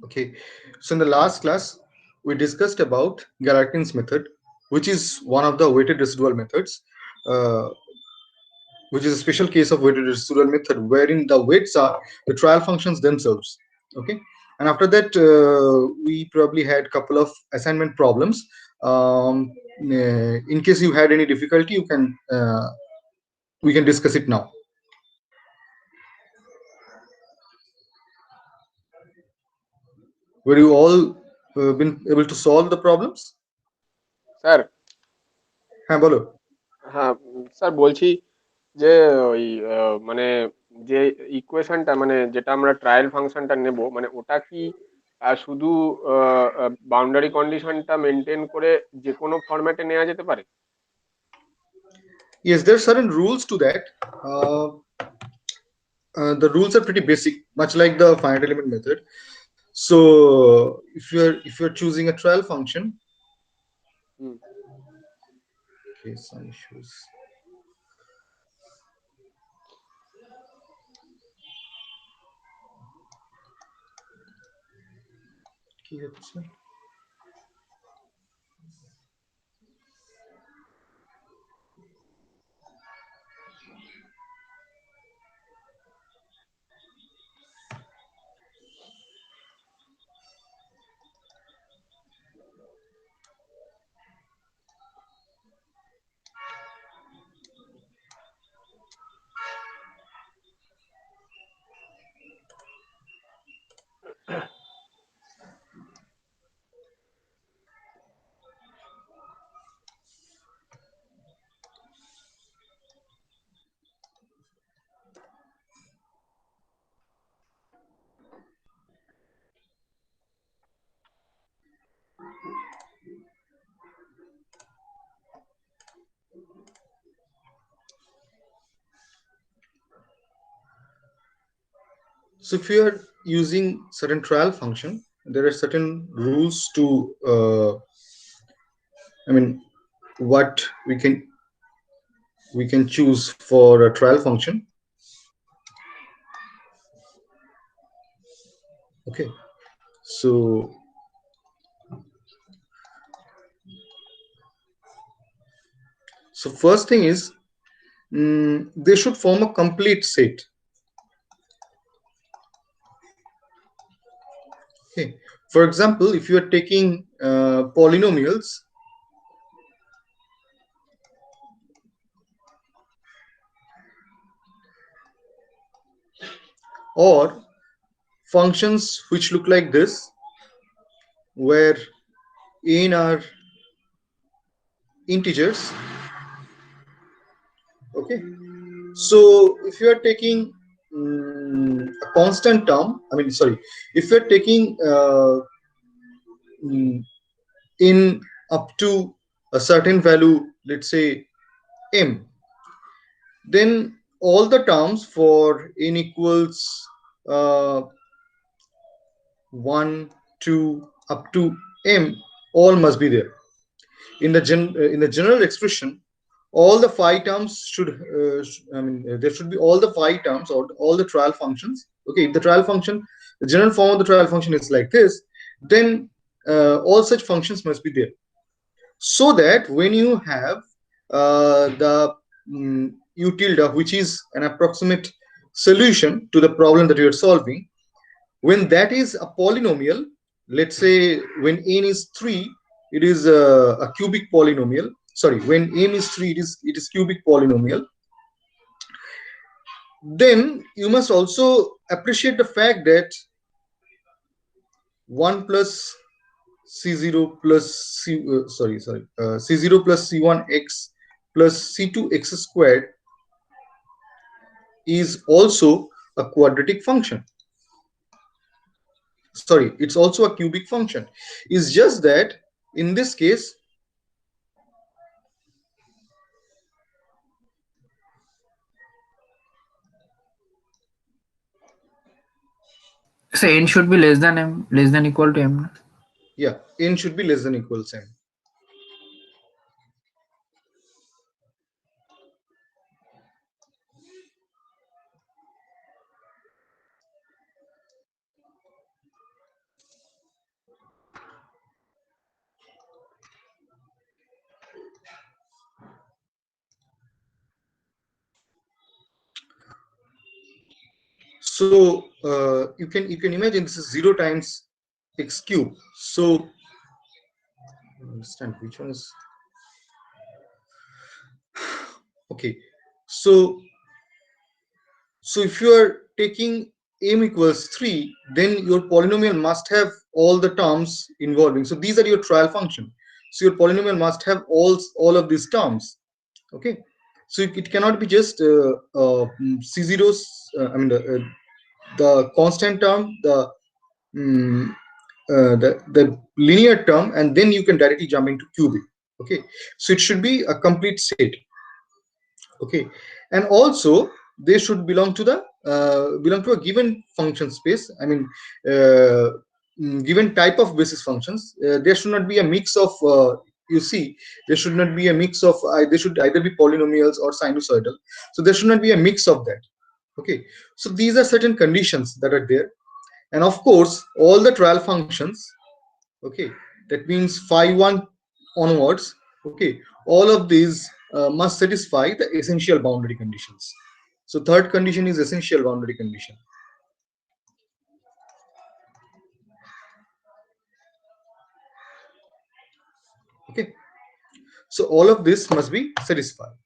Okay, so in the last class, we discussed about Galerkin's method, which is one of the weighted residual methods, uh, which is a special case of weighted residual method, wherein the weights are the trial functions themselves. Okay, and after that, we probably had a couple of assignment problems. In case you had any difficulty, you can we can discuss it now. Were you all been able to solve the problems? Sir, হ্যাঁ বলো। হ্যাঁ sir বলছি যে ওই মানে যে ইকুয়েশনটা মানে যেটা আমরা ট্রায়াল ফাংশনটা নেব মানে ওটা কি শুধু বাউন্ডারি কন্ডিশনটা মেনটেন করে যে কোনো ফরম্যাটে নেওয়া যেতে পারে? Yes, there are certain rules to that. Uh, the rules are pretty basic, much like the finite element method. So if you're choosing a trial function, hmm. okay, some issues. কি হচ্ছে? So if you are using certain trial function, there are certain rules to. I mean, what we can choose for a trial function. Okay, so first thing is, they should form a complete set. Okay, for example, if you are taking polynomials, or functions which look like this, where n are integers. Okay, so if you are taking a constant term, I mean, sorry, if you are taking mm, in up to a certain value, let's say m, then all the terms for n equals uh, 1, 2, up to m, all must be there. In the general expression, all the phi terms should I mean, there should be all the phi terms or all the trial functions. Okay, if the trial function, the general form of the trial function is like this, then all such functions must be there, so that when you have the u tilde, which is an approximate solution to the problem that you are solving, when that is a polynomial, let's say when n is 3, it is a cubic polynomial. Sorry, when n is 3, it is cubic polynomial. Then you must also appreciate the fact that 1 plus c0 plus c0 plus c1x plus c2x squared is also a quadratic function. Sorry, it's also a cubic function. It's just that in this case, So n should be less than m, less than equal to m. yeah, n should be less than equals m. So you can imagine this is 0 times x cube. So understand which one is okay. So if you are taking m equals 3, then your polynomial must have all the terms involving. So these are your trial function. So your polynomial must have all of these terms. Okay. So it cannot be just c0s. I mean the constant term, mm, the linear term, and then you can directly jump into cubic. Okay. So it should be a complete set. Okay. And also they should belong to a given function space. I mean given type of basis functions. There should not be a mix of you see, there should not be a mix of they should either be polynomials or sinusoidal. So there should not be a mix of that. Okay. So these are certain conditions that are there. And of course all the trial functions, okay, that means phi 1 onwards, okay, all of these must satisfy the essential boundary conditions. So third condition is essential boundary condition. Okay. So all of this must be satisfied.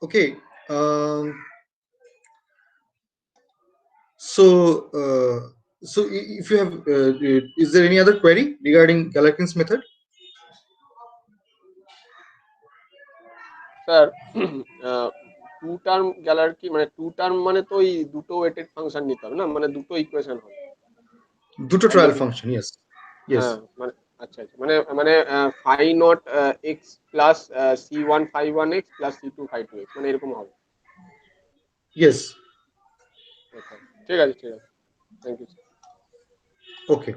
Okay. So if you have is there any other query regarding Galerkin's method? Sir two term গ্যালারি মানে two term মানে তো ওই দুটো weighted function নিতে হবে না, মানে দুটো ইকুয়েশন হবে Duto trial function, yes. Yes. হ্যাঁ মানে আচ্ছা আচ্ছা মানে মানে phi not x plus c one phi one x plus c two phi two x মানে এরকম হবে। Yes. আচ্ছা ঠিক আছে ঠিক আছে, thank you. Okay.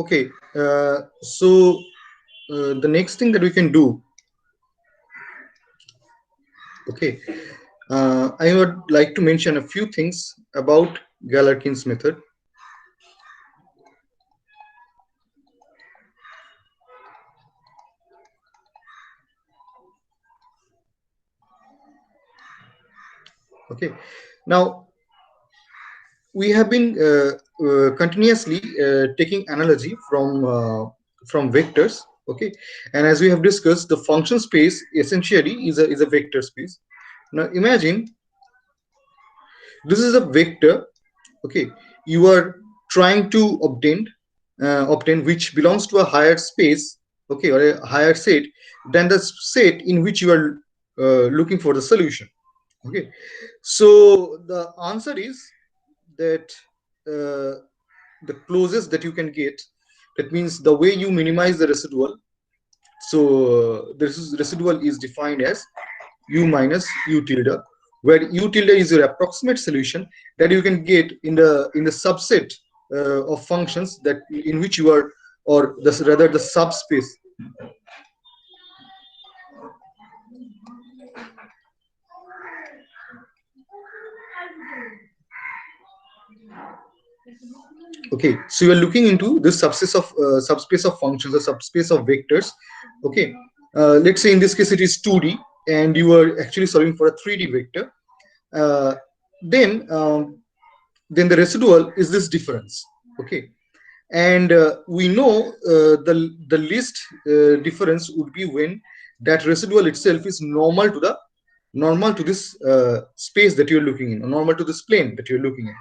Okay. So the next thing that we can do, okay, I would like to mention a few things about Galerkin's method. Okay. Now we have been continuously taking analogy from vectors. Okay. And as we have discussed, the function space essentially is a vector space. Now imagine this is a vector. Okay. You are trying to obtain which belongs to a higher space, okay, or a higher set than the set in which you are looking for the solution. Okay. So the answer is that the closest that you can get, that means the way you minimize the residual. So this residual is defined as u minus u tilde, where u tilde is your approximate solution that you can get in the subset of functions that in which you are, or rather the subspace. Okay, so you are looking into this subspace of functions, a subspace of vectors. Okay, let's say in this case it is 2D and you are actually solving for a 3D vector. uh, then then the residual is this difference. Okay, and we know the least difference would be when that residual itself is normal to this space that you're looking in, or normal to this plane that you're looking in.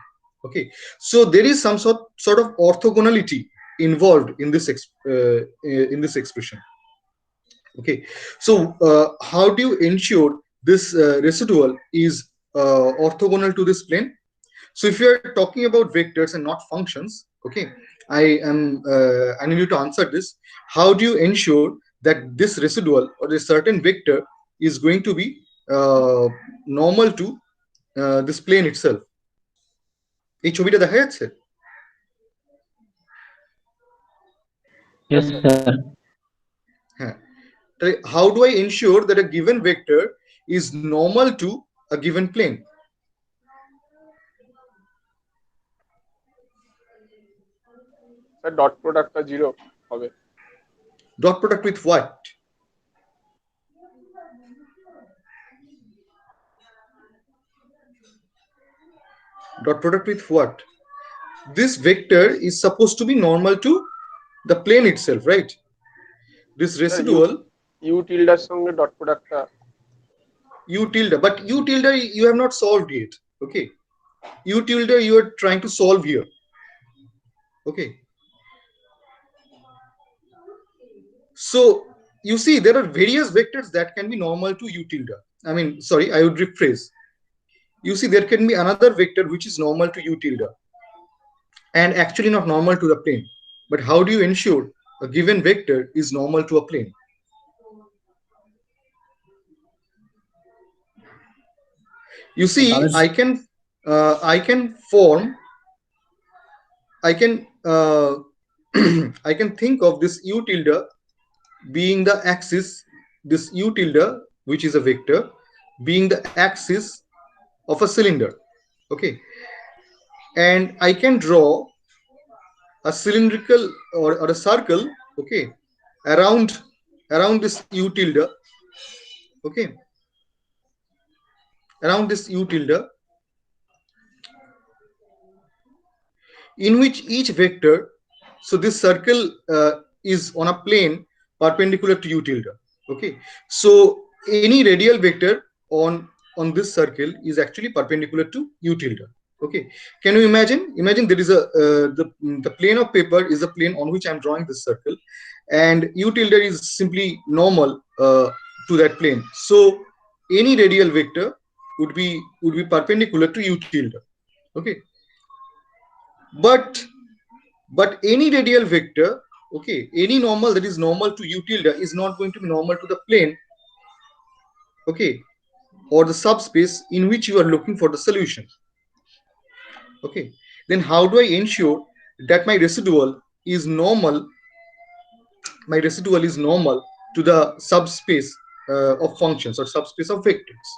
Okay, so there is some sort of orthogonality involved in this expression. Okay, so how do you ensure this residual is orthogonal to this plane? So if you are talking about vectors and not functions, okay, I need you to answer this. How do you ensure that this residual or a certain vector is going to be normal to this plane itself? এই ছবিটা দেখা যাচ্ছে? Yes, Yes, sir. sir. হ্যাঁ, তাহলে how do I ensure that a given vector is normal to a given plane? Sir dot প্রোডাক্টটা 0 হবে। Dot product with what? Dot product with what? This vector is supposed to be normal to the plane itself, right? This residual u টিল্ডার সঙ্গে dot প্রোডাক্টটা u tilde, but u tilde you have not solved yet. Okay, u tilde you are trying to solve here. Okay, so you see there are various vectors that can be normal to u tilde. I mean, sorry, I would rephrase. You see there can be another vector which is normal to u tilde and actually not normal to the plane. But how do you ensure a given vector is normal to a plane? You see, I can form, I can I can think of this u tilde being the axis, this u tilde, which is a vector, being the axis of a cylinder. Okay, and I can draw a cylindrical or a circle, okay, around this u tilde. Okay, around this u tilde, in which each vector, so this circle is on a plane perpendicular to u tilde. Okay, so any radial vector on this circle is actually perpendicular to u tilde. Okay, can you imagine there is a the plane of paper is a plane on which I'm drawing this circle, and u tilde is simply normal to that plane. So any radial vector would be perpendicular to u tilde. Okay, but any radial vector, okay, any normal that is normal to u tilde is not going to be normal to the plane, okay, or the subspace in which you are looking for the solution. Okay, then how do I ensure that my residual is normal to the subspace of functions or subspace of vectors?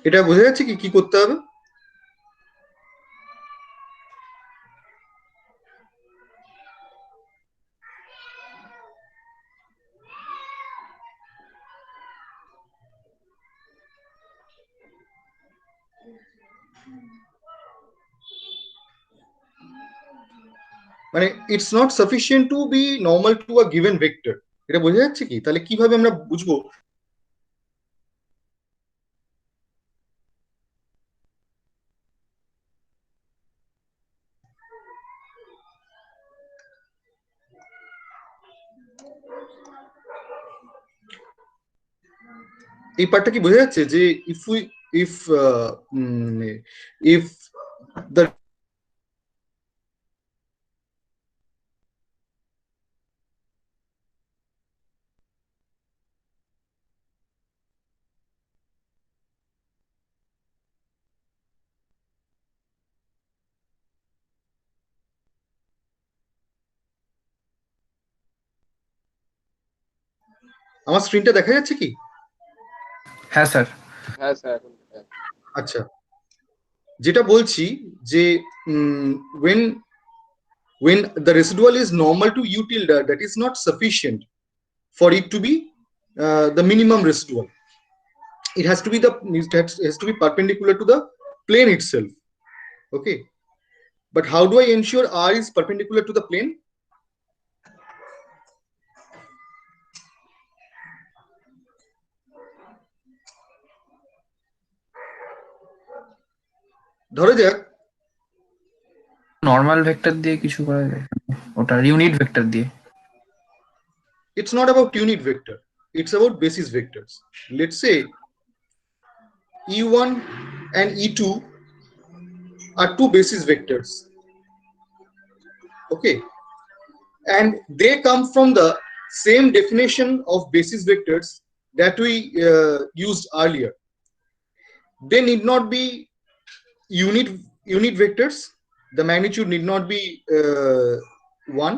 এটা বোঝা যাচ্ছে কি কি করতে হবে? মানে it's not sufficient two be normal to a given vector, এটা বোঝা যাচ্ছে কি? তাহলে কিভাবে আমরা বুঝবো? এই পার্টটা কি বোঝা যাচ্ছে যে if the আমার স্ক্রিনটা দেখা যাচ্ছে কি? হ্যাঁ স্যার। হ্যাঁ স্যার এখন আচ্ছা, যেটা বলছি যে when the residual is normal to u tilde, that is not sufficient for it to be the minimum residual. It has to be perpendicular to the plane itself. Okay, but how do I ensure r is perpendicular to the plane? ধরে যাক normal vector দিয়ে কিছু করা যায়, ওটা unit vector দিয়ে। it's not about unit vector, it's about basis vectors. Let's say e1 and e2 are two basis vectors. Okay, and they come from the same definition of basis vectors that we used earlier. They need not be unit vectors. The magnitude need not be 1.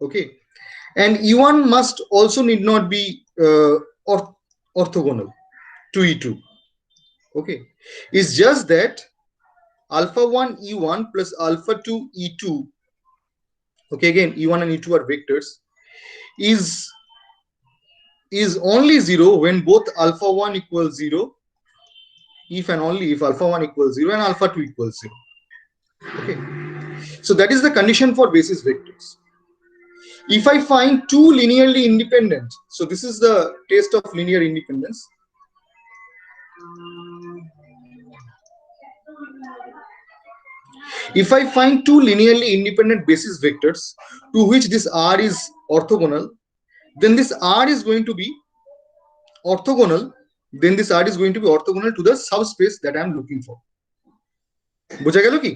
Okay, and e1 must also need not be orthogonal to e2. Okay, it's just that alpha 1 e1 plus alpha 2 e2, okay, again e1 and e2 are vectors, is only 0 when both alpha 1 equals 0, if and only if alpha 1 equals 0 and alpha 2 equals 0. Okay, so that is the condition for basis vectors. If I find two linearly independent, so this is the test of linear independence. If I find two linearly independent basis vectors to which this r is orthogonal, then this r is going to be orthogonal, to the subspace that I am looking for. বুঝা গেল কি?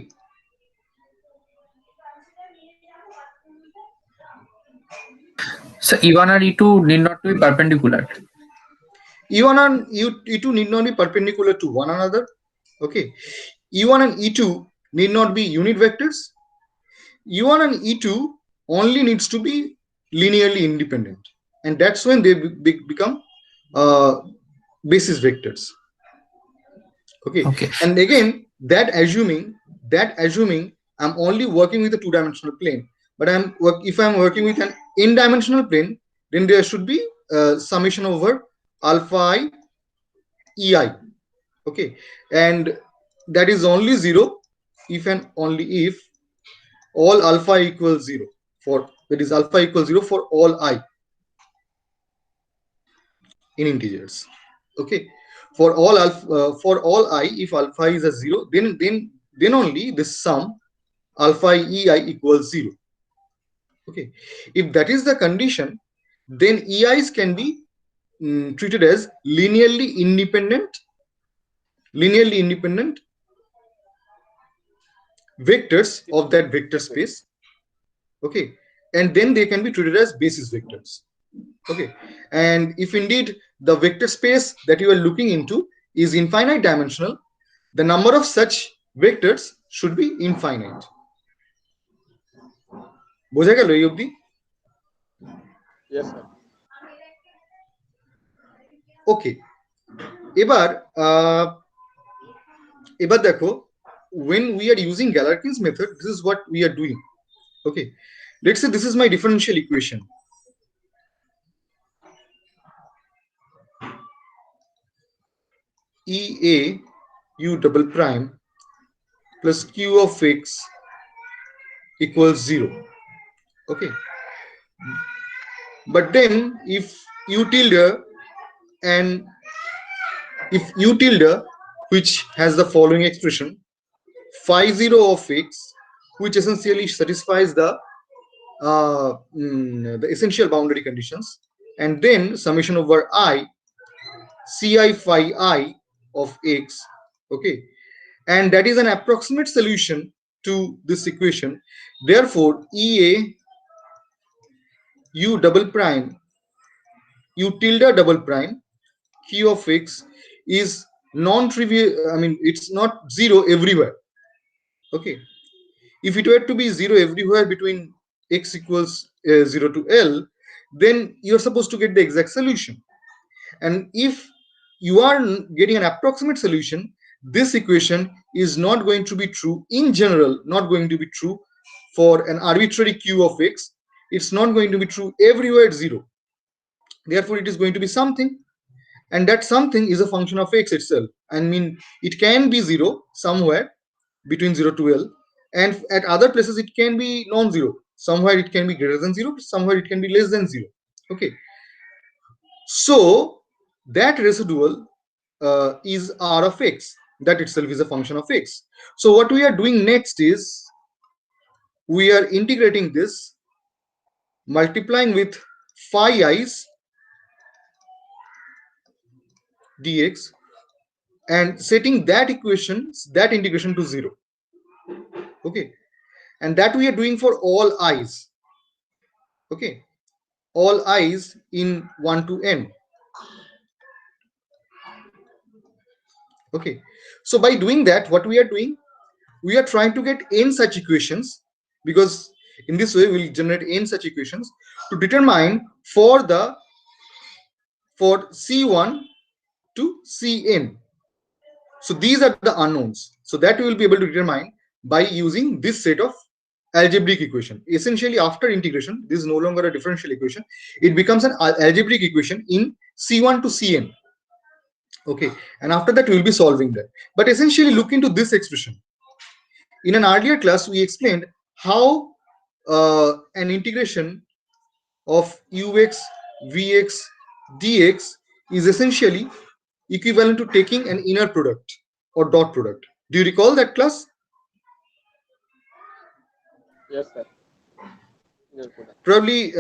So E1 and E2 need not be perpendicular. E1 and E2 need not be perpendicular to one another. Okay, E1 and E2 need not be unit vectors. E1 and E2 only needs to be linearly independent, and that's when they become basis vectors. Okay, and again that assuming I'm only working with a two-dimensional plane, but if I'm working with an n-dimensional plane, then there should be summation over alpha I ei. Okay, and that is only 0 if and only if all alpha equals 0, for that is alpha equals 0 for all I in integers. Okay, for all I, if alpha is a 0, then only this sum alpha ei equals 0. Okay, if that is the condition, then ei's can be treated as linearly independent vectors of that vector space. Okay, and then they can be treated as basis vectors. Okay, and if indeed the vector space that you are looking into is infinite dimensional, the number of such vectors should be infinite. বোঝা গেল এই অবধি? Yes sir. ওকে, এবার দেখো, when we are using Galerkin's method, this is what we are doing. Okay, let's say this is my differential equation. EA u double prime plus q of x equals 0. Okay, but then if u tilde which has the following expression phi 0 of x, which essentially satisfies the essential boundary conditions, and then summation over I ci phi I of x. Okay, and that is an approximate solution to this equation. Therefore EA u double prime u tilde double prime q of x is non-trivial. I mean, it's not 0 everywhere. Okay, if it were to be 0 everywhere between x equals 0 to L, then you're supposed to get the exact solution. And if you are getting an approximate solution, this equation is not going to be true in general, not going to be true for an arbitrary q of x. It's not going to be true everywhere at 0. Therefore, it is going to be something, and that something is a function of x itself. I mean, it can be 0 somewhere between 0 to L, and at other places it can be non-zero. Somewhere it can be greater than 0, somewhere it can be less than 0. Okay, so that residual is r of x. That itself is a function of x. So what we are doing next is we are integrating this, multiplying with phi i's dx, and setting that integration to 0. Okay, and that we are doing for all i's. Okay, all i's in 1 to n. Okay, so by doing that, what we are doing, we are trying to get n such equations, because in this way we'll generate n such equations to determine for c1 to cn. So these are the unknowns, so that we will be able to determine by using this set of algebraic equation. Essentially, after integration, this is no longer a differential equation, it becomes an algebraic equation in c1 to cn. Okay, and after that we will be solving that. But essentially, look into this expression. In an earlier class, we explained how an integration of ux vx dx is essentially equivalent to taking an inner product or dot product. Do you recall that class? Yes, sir. Yes, sir. Probably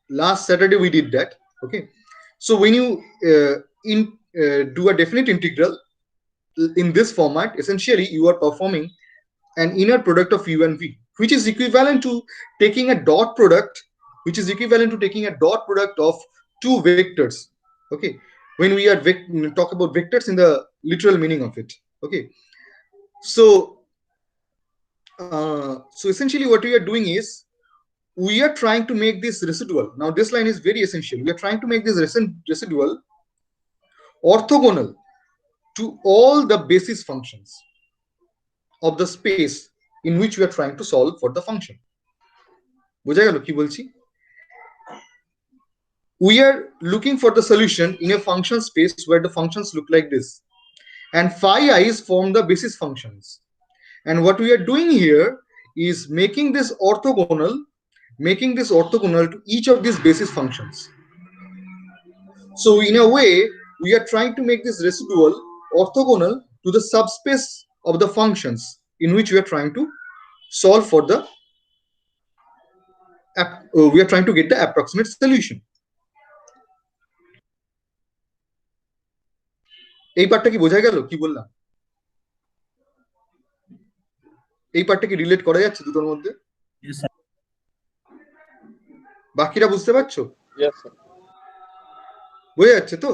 last Saturday we did that. Okay, so when you do a definite integral in this format, essentially you are performing an inner product of u and v, which is equivalent to taking a dot product, of two vectors. Okay, when we are talk about vectors in the literal meaning of it. Okay, so so essentially what we are doing is we are trying to make this residual. Now this line is very essential. We are trying to make this residual orthogonal to all the basis functions of the space in which we are trying to solve for the function. বোঝা গেল কি বলছি? We are looking for the solution in a function space where the functions look like this, and phi i's form the basis functions. And what we are doing here is making this orthogonal to each of these basis functions. So in a way, we are trying to make this residual orthogonal to the subspace of the functions in which we are trying to solve for the we are trying to get the approximate solution. এই পার্টটা কি বোঝা গেল কি বললাম? এই পার্টটা কি রিলেট করা যাচ্ছে দুটোর মধ্যে? বাকিরা বুঝতে পারছো? Yes, sir. বোঝা যাচ্ছে তো?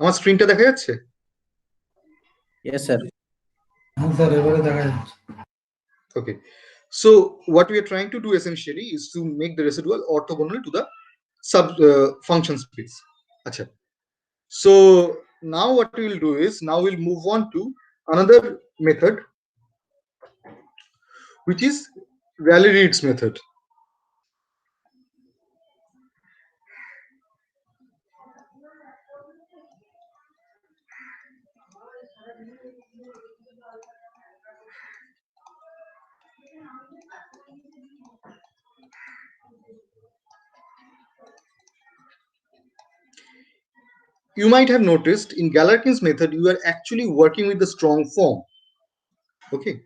আমার স্ক্রিনটা দেখা যাচ্ছে? Yes, sir. Okay, so what we are trying to do essentially is to make the residual orthogonal to the sub function space. Acha. So now what we will do is, now we'll move on to another method, which is Rayleigh-Ritz method. you might have noticed in Galerkin's method, you are actually working with the strong form. Okay.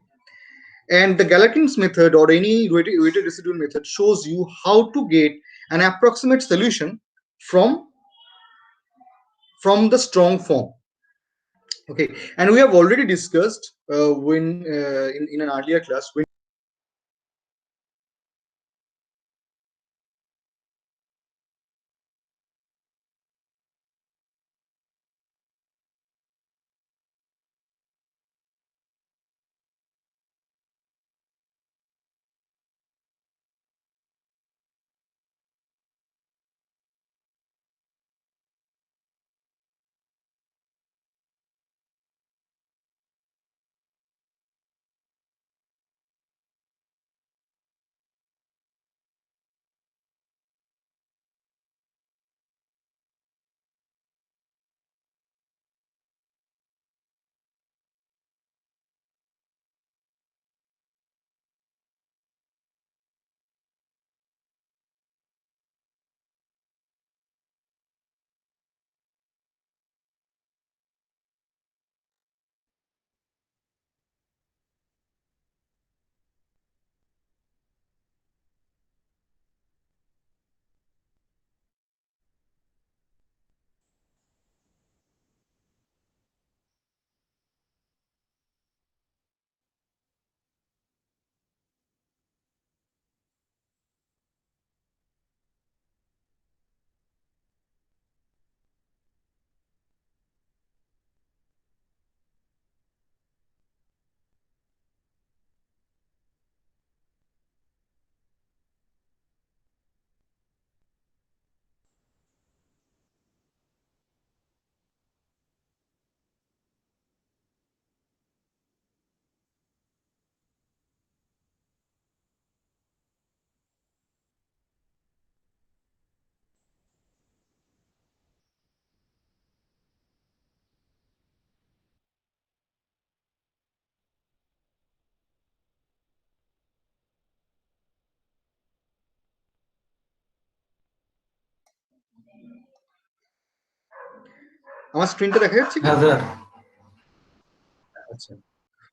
And the Galerkin's method or any weighted residual method shows you how to get an approximate solution from the strong form. Okay, and we have already discussed when in an earlier class when আমার স্ক্রিনটা দেখা যাচ্ছে কি? হ্যাঁ sir. আচ্ছা।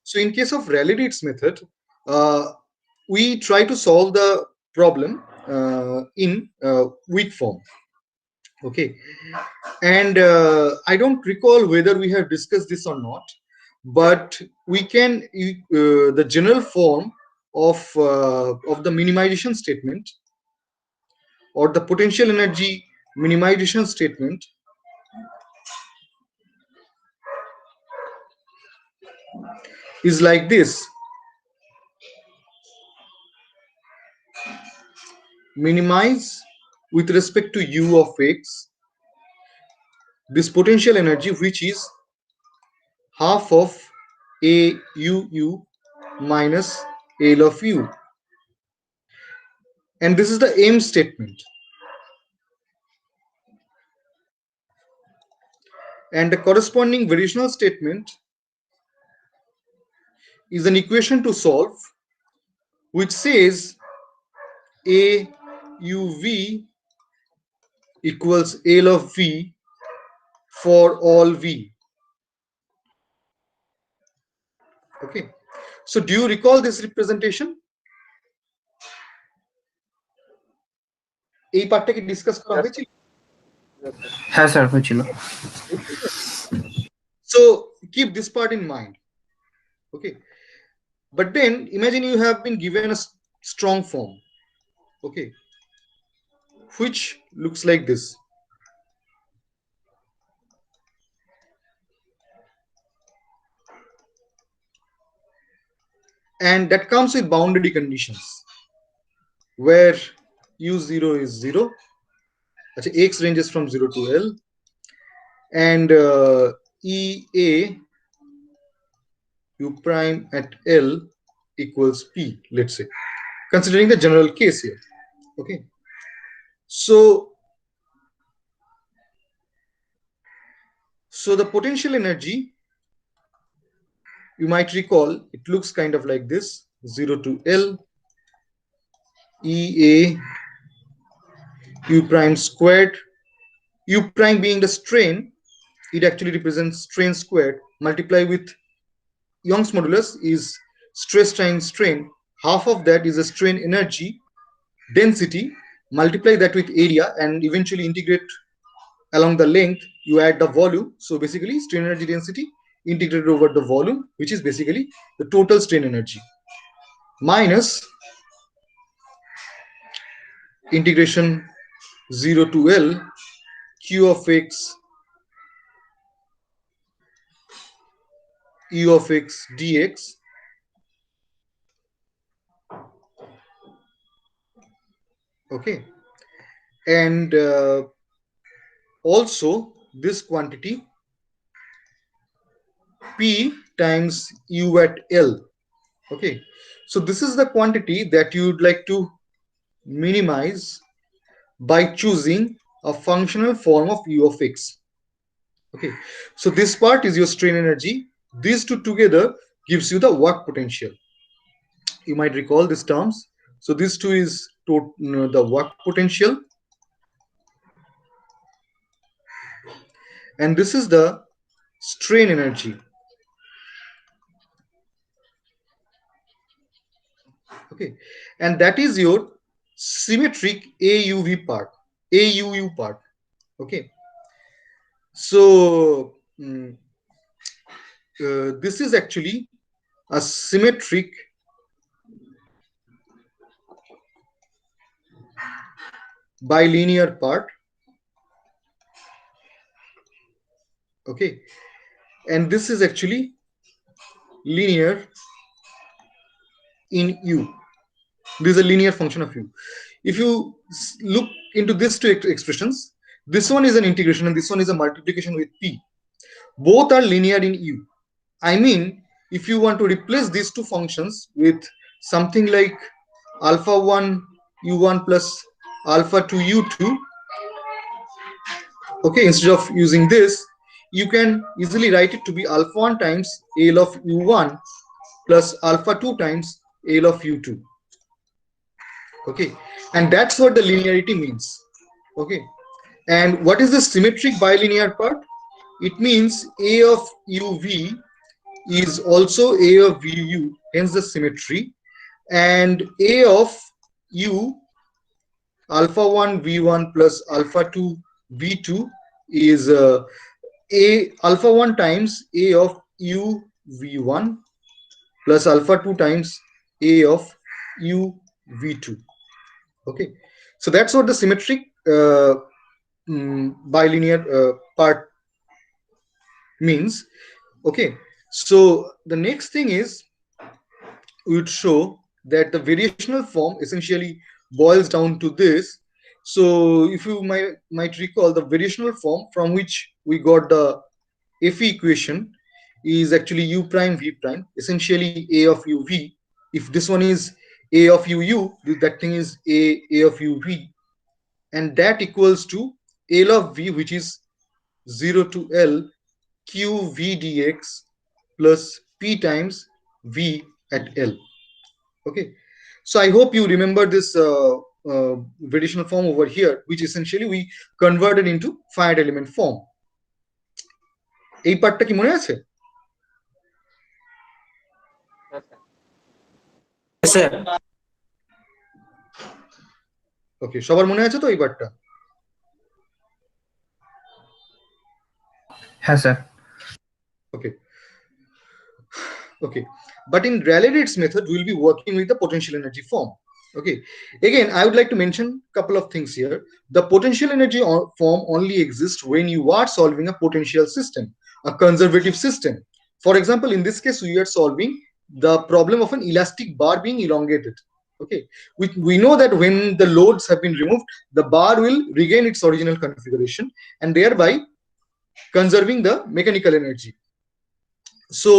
So in case of Rayleigh method, we try to solve the problem in weak form. Okay, and I don't recall whether we have discussed this or not, but we can the general form of the minimization statement or the potential energy minimization statement is like this: minimize with respect to u of x this potential energy, which is half of a u minus L of u, and this is the m statement. And the corresponding variational statement is an equation to solve, which says a uv equals L of v for all v. Okay, so do you recall this representation? এই পার্টটা কি discuss করা হয়েছিল? হ্যাঁ sir হয়েছিল। So keep this part in mind. Okay, but then imagine you have been given a strong form, okay, which looks like this. And that comes with boundary conditions where u0 is 0, x ranges from 0 to L, and ea u prime at L equals p, let's say, considering the general case here. Okay, so the potential energy, you might recall, it looks kind of like this: 0 to L ea u prime squared, u prime being the strain it actually represents strain squared, multiply with Young's modulus is stress times strain. Half of that is the strain energy density, multiply that with area, and eventually integrate along the length. You add the volume. So basically strain energy density integrated over the volume, which is basically the total strain energy, minus integration 0 to L Q of x U of x dx. Okay, and also this quantity P times U at L. Okay, so this is the quantity that you'd like to minimize by choosing a functional form of U of x. Okay, so this part is your strain energy. These two together gives you the work potential. You might recall these terms. So these two is the work potential, and this is the strain energy. Okay, and that is your symmetric AUV part, AUU part. Okay, so this is actually a symmetric bilinear part. Okay, and this is actually linear in U. This is a linear function of U. If you look into these two expressions, this one is an integration and this one is a multiplication with P. Both are linear in U. I mean, if you want to replace these two functions with something like alpha 1 U1 plus alpha 2 U2, okay, instead of using this, you can easily write it to be alpha 1 times L of U1 plus alpha 2 times L of U2. Okay, and that's what the linearity means. Okay, and what is the symmetric bilinear part? It means A of UV is also A of VU, hence the symmetry, and A of U alpha 1 V1 plus alpha 2 V2 is A alpha 1 times A of U V1 plus alpha 2 times A of U V2. Okay, so that's what the symmetric bilinear part means. Okay, so the next thing is we would show that the variational form essentially boils down to this. So if you might recall, the variational form from which we got the FE equation is actually U prime V prime, essentially A of U V. If this one is A of U U, that thing is A of U V, and that equals to L of V, which is 0 to L Q V dx plus P times V at L. Okay, so I hope you remember this variational form over here, which essentially we converted into finite element form. এই পার্টটা কি মনে আছে? Sir okay, সবার মনে আছে তো এই পার্টটা? হ্যাঁ sir. Okay. Okay, but in Rayleigh-Ritz method, we will be working with the potential energy form. Okay, again, I would like to mention a couple of things here. The potential energy form only exists when you are solving a potential system, a conservative system. For example, in this case, we are solving the problem of an elastic bar being elongated. Okay, we know that when the loads have been removed, the bar will regain its original configuration and thereby conserving the mechanical energy. So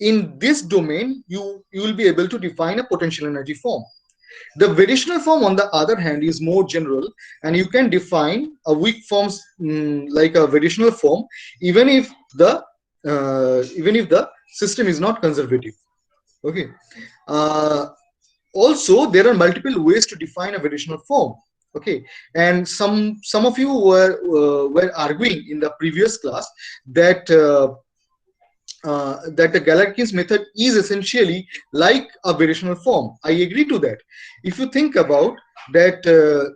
in this domain, you will be able to define a potential energy form. The variational form, on the other hand, is more general, and you can define a weak form like a variational form even if the system is not conservative. Okay, also there are multiple ways to define a variational form. Okay, and some of you were arguing in the previous class that that the Galerkin's method is essentially like a variational form. I agree to that. If you think about that,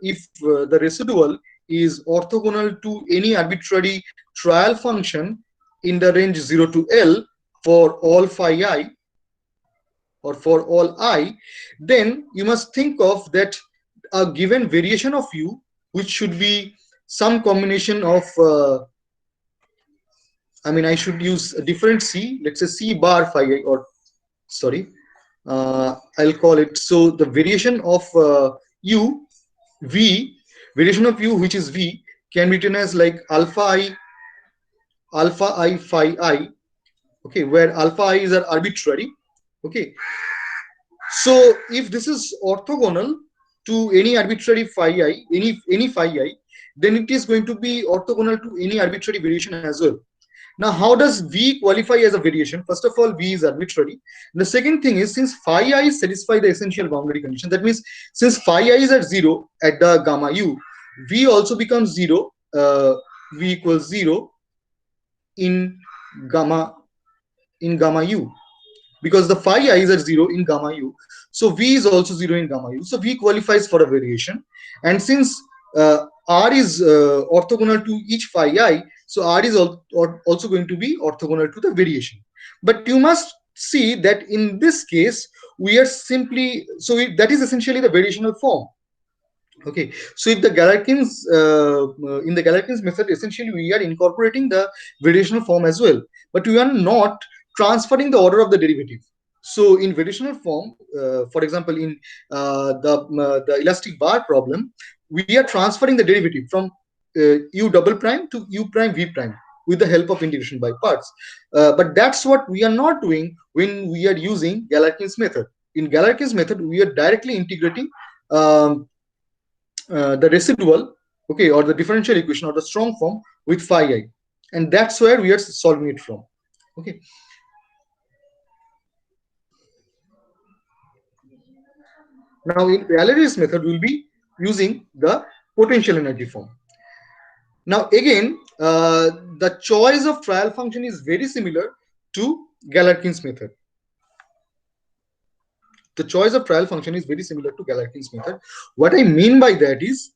if the residual is orthogonal to any arbitrary trial function in the range 0 to L for all phi I or for all I, then you must think of that a given variation of U, which should be some combination of I should use a different C, let's say C bar phi I, or sorry, I'll call it. So the variation of U, V, variation of U, which is V, can be written as like alpha I phi I, okay, where alpha I is arbitrary, okay. So if this is orthogonal to any arbitrary phi I, any phi I, then it is going to be orthogonal to any arbitrary variation as well. Now, how does V qualify as a variation? First of all, V is arbitrary. The second thing is, since phi I satisfy the essential boundary condition, that means since phi I is at 0 at the gamma U, V also becomes 0, V equals 0 in gamma U, because the phi I is at 0 in gamma U. So V is also 0 in gamma U. So V qualifies for a variation. And since R is orthogonal to each phi I, so R is also going to be orthogonal to the variation. But you must see that in this case, we are simply, that is essentially the variational form. Okay, so if the Galerkin's in the Galerkin's method, essentially we are incorporating the variational form as well, but we are not transferring the order of the derivative. So in variational form, for example, in the elastic bar problem, we are transferring the derivative from u double prime to u prime v prime with the help of integration by parts. But that's what we are not doing when we are using Galerkin's method. In Galerkin's method, we are directly integrating um, the residual, okay, or the differential equation or the strong form with phi I, and that's where we are solving it from. Okay, now in Paolini's method we'll be using the potential energy form. Now again, the choice of trial function is very similar to Galerkin's method. The choice of trial function is very similar to Galerkin's method. What I mean by that is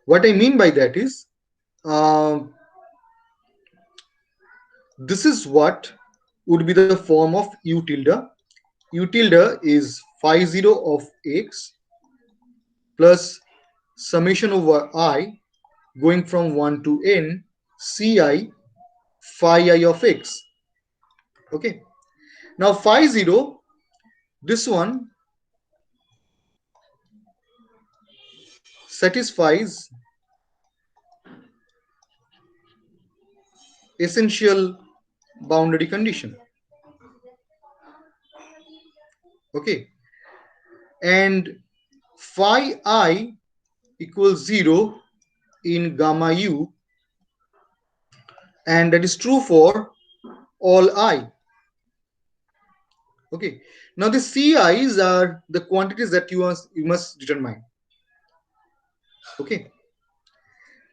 what I mean by that is uh, this is what would be the form of u tilde. U tilde is phi 0 of x plus summation over I going from 1 to n ci phi I of x. Okay. Now phi 0, this one satisfies essential boundary condition. Okay. And phi I equals 0 in gamma u, and that is true for all I. Okay. Now the CIs are the quantities that you must determine. Okay.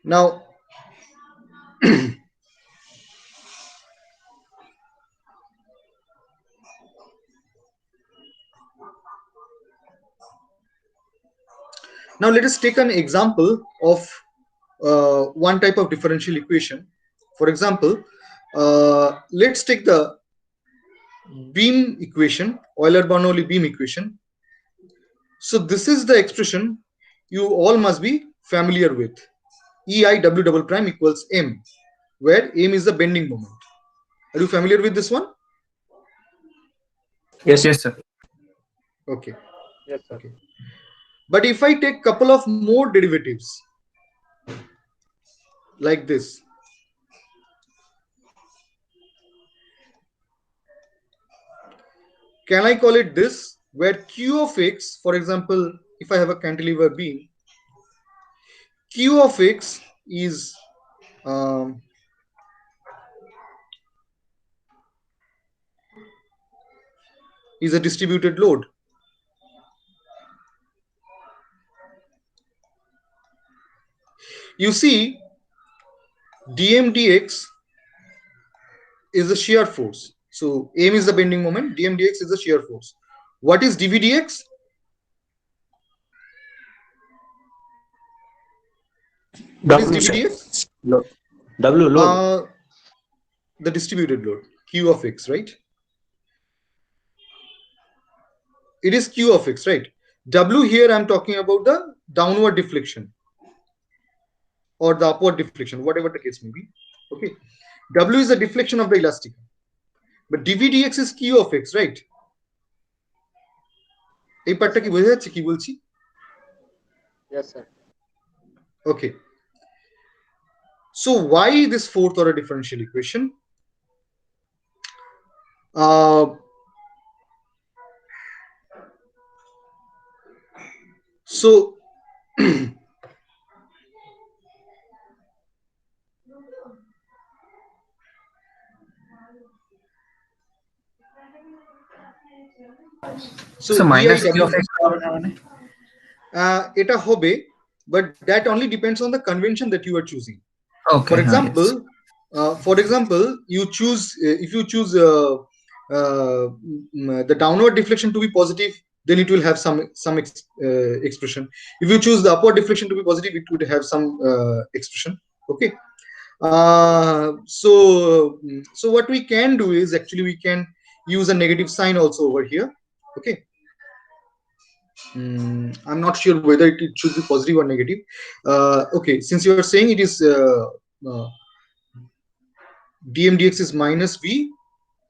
Now now let us take an example of one type of differential equation. For example, let's take the beam equation, Euler-Bernoulli beam equation. So this is the expression you all must be familiar with. EI W double prime equals M, where M is the bending moment. Are you familiar with this one? Yes, sir. Okay. Yes, sir. Okay. But if I take couple of more derivatives like this, can I call it this, where Q of x, for example, if I have a cantilever beam, Q of x um, is a distributed load. You see, dm dx is the shear force. So m is the bending moment, dm dx is the shear force. What is dv dx? What is W, dv sir. dx? Load. W, load. The distributed load, q of x, right? It is q of x, right? W here I'm talking about the downward deflection or the upward deflection, whatever the case may be. Okay. W is the deflection of the elastic. But dv dx is q of x, right? এই পার্টটা কি বোঝা যাচ্ছে কি বলছি? Yes, sir. Okay. So why this fourth order differential equation? So So minus EIW q of x হবে না মানে? এটা হবে, but that only depends on the convention that you are choosing. Okay. For yes. example, you choose if you choose the downward deflection to be positive, then it will have some expression. If you choose the upward deflection to be positive, it would have some expression. Okay. So what we can do is actually we can use a negative sign also over here. Okay. I'm not sure whether it should be positive or negative. Okay, since you are saying it is dm dx is minus v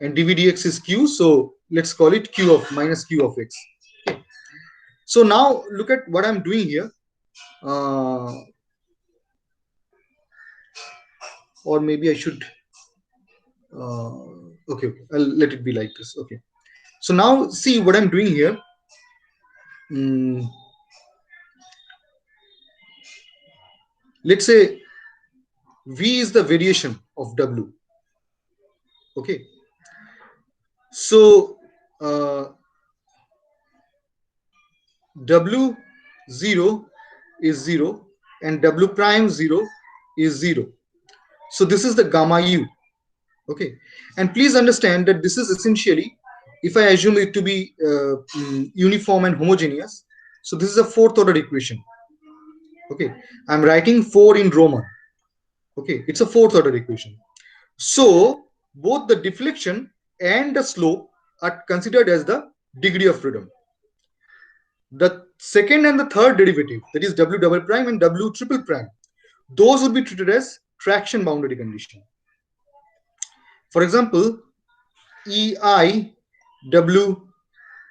and dv dx is q, so let's call it q of minus q of x. Okay. So now look at what I'm doing here, or maybe I should okay, I'll let it be like this. Okay, so now see what I'm doing here. Let's say v is the variation of w. Okay, so w0 is 0 and w prime 0 is 0. So this is the gamma u. Okay, and please understand that this is essentially, if I assume it to be uniform and homogeneous, so this is a fourth order equation. Okay, I'm writing 4 in Roman. Okay, it's a fourth order equation. So both the deflection and the slope are considered as the degree of freedom. The second and the third derivative, that is w double prime and w triple prime, those would be treated as traction boundary condition. For example, ei w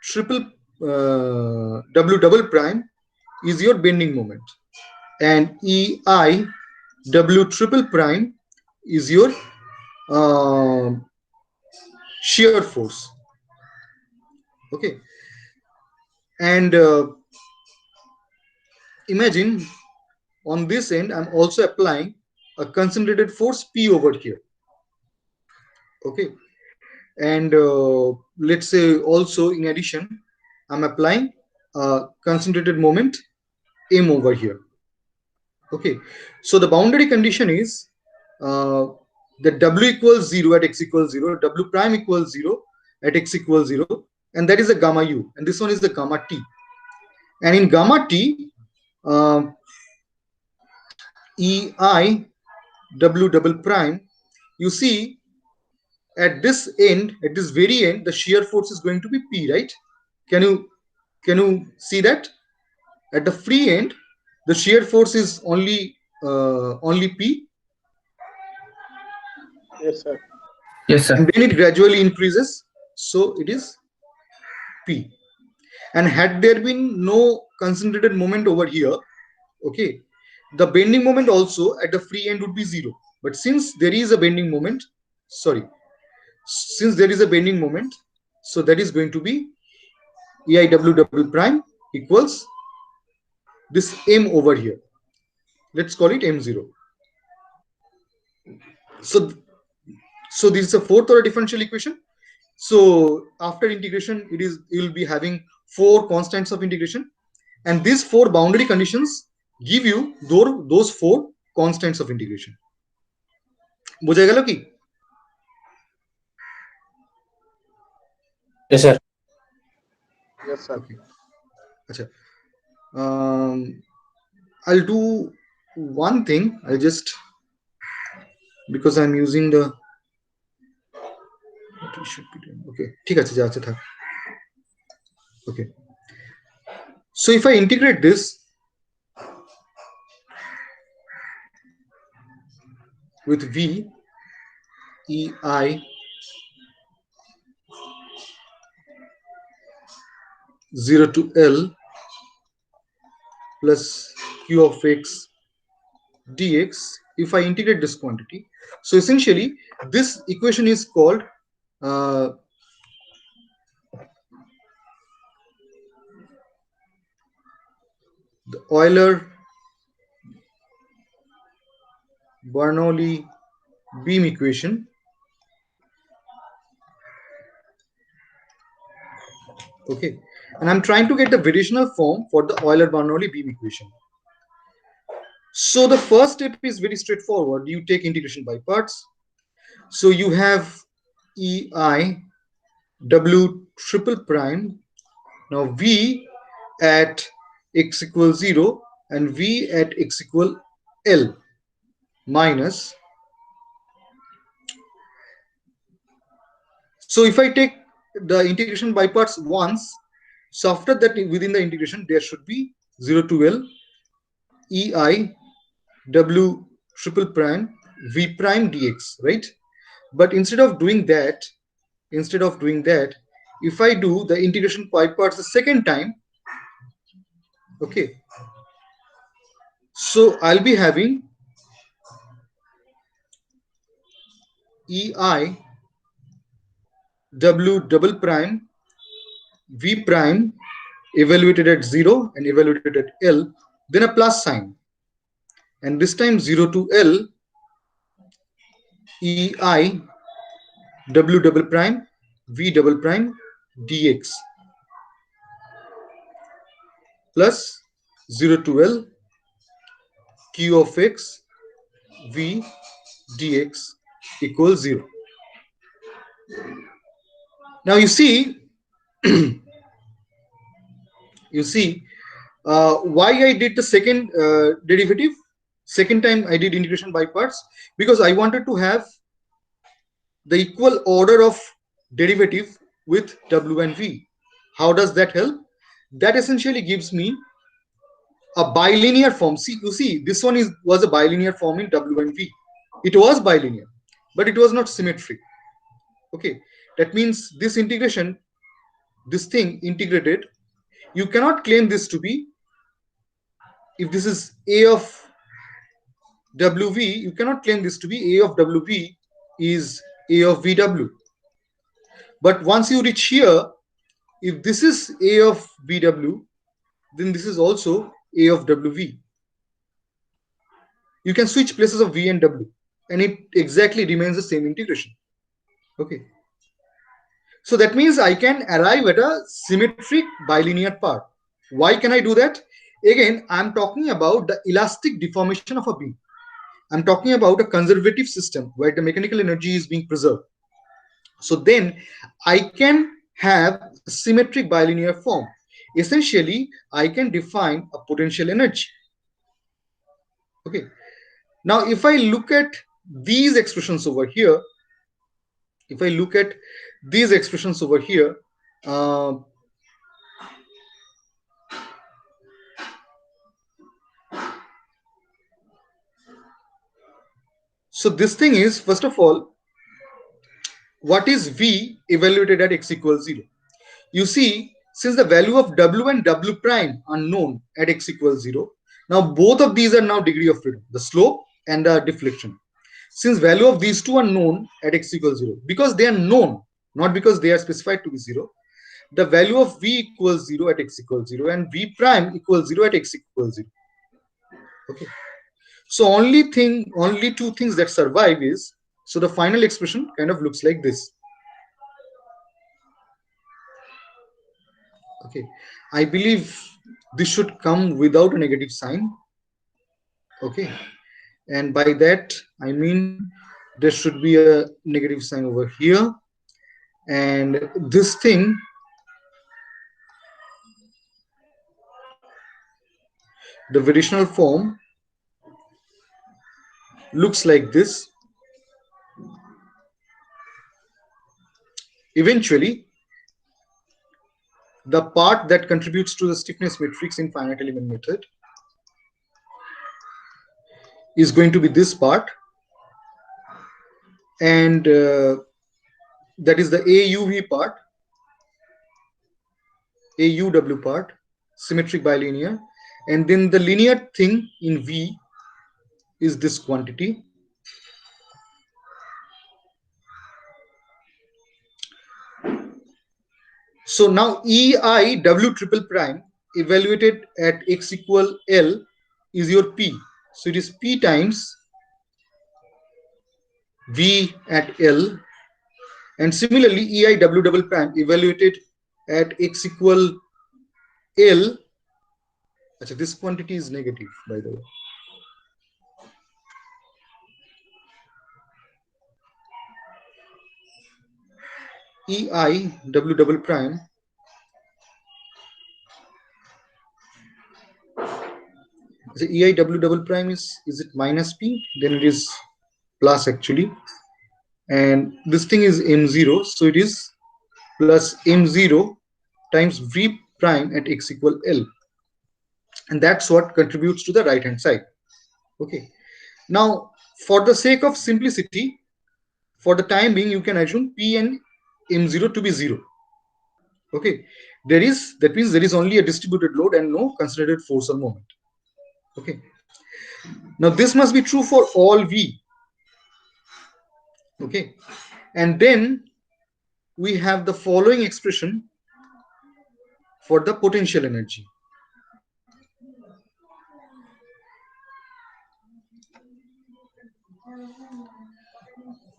triple w double prime is your bending moment, and ei w triple prime is your shear force. Okay, and imagine on this end I'm also applying a concentrated force P over here. Okay, and let's say also in addition I'm applying a concentrated moment M over here. Okay, so the boundary condition is that w equals 0 at x equals 0, w prime equals 0 at x equals 0, and that is the gamma u, and this one is the gamma t. And in gamma t, ei w double prime, you see at this end, at this very end, the shear force is going to be P, right? Can you see that? At the free end, the shear force is only P. Yes, sir. Yes, sir. And then it gradually increases, so it is P. And had there been no concentrated moment over here, okay, the bending moment also at the free end would be 0. But since there is a bending moment, so that is going to be eiw double prime equals this m over here. Let's call it m0. So this is a fourth order differential equation. So after integration, you will be having 4 constants of integration, and these 4 boundary conditions give you those 4 constants of integration. বুঝে গেল কি? Yes, sir. Yes, sir. Okay. Acha. I'll do one thing. I just, because I'm using the, what we should be doing. Okay, ঠিক আছে, যা আছে থাক. Okay. So if I integrate this, with V E I zero to L plus Q of X dx, if I integrate this quantity, so essentially this equation is called the Euler-Bernoulli beam equation. Okay, and I'm trying to get the variational form for the Euler-Bernoulli beam equation. So the first step is very straightforward. You take integration by parts. So you have EI W triple prime. Now V at x equals 0 and V at x equal L minus. So if I take the integration by parts once, so after that within the integration there should be 0 to L EI W triple prime V prime dx, right? But instead of doing that, if I do the integration by parts the second time, okay, so I'll be having EI W double prime V prime evaluated at 0 and evaluated at L, then a plus sign, and this time 0 to L EI W double prime V double prime dx plus 0 to L Q of X V dx equals 0. Now you see why I did the second derivative, second time I did integration by parts, because I wanted to have the equal order of derivative with W and V. How does that help? That essentially gives me a bilinear form. See, you see, this one was a bilinear form in W and V. It was bilinear, but it was not symmetric. Okay, that means this integration, this thing integrated, you cannot claim this to be, if this is A of WV, you cannot claim this to be A of WV is A of VW. But once you reach here, if this is A of VW, then this is also A of WV. You can switch places of V and W, and it exactly remains the same integration. Okay. So that means I can arrive at a symmetric bilinear part. Why can I do that? Again, I'm talking about the elastic deformation of a beam. I'm talking about a conservative system where the mechanical energy is being preserved. So then I can have a symmetric bilinear form. Essentially, I can define a potential energy. Okay. Now, if I look at these expressions over here, so this thing is, first of all, what is V evaluated at x equals 0? You see, since the value of W and W prime are known at x equals 0, now both of these are now degree of freedom, the slope and the deflection. Since value of these two are known at x equals 0, because they are known, not because they are specified to be 0, the value of V equals 0 at x equals 0 and V prime equals 0 at x equals 0. Okay. So only two things that survive is, so the final expression kind of looks like this. Okay, I believe this should come without a negative sign. Okay, and by that I mean there should be a negative sign over here, and this thing the variational form looks like this. Eventually, the part that contributes to the stiffness matrix in finite element method is going to be this part, and that is the AUV part, AUW part, symmetric bilinear, and then the linear thing in V is this quantity. So now EIW triple prime evaluated at x equal L is your P. So it is P times V at L, and similarly EIW double prime evaluated at x equal L. Actually, this quantity is negative, by the way. EIW double prime the EIW double prime is it minus P? Then it is plus actually, and this thing is M0, so it is plus M0 times V prime at x equal L, and that's what contributes to the right hand side. Okay, now for the sake of simplicity, for the time being, you can assume P and M0 to be 0. Okay, that means there is only a distributed load and no concentrated force or moment. Okay, now this must be true for all V. Okay, and then we have the following expression for the potential energy.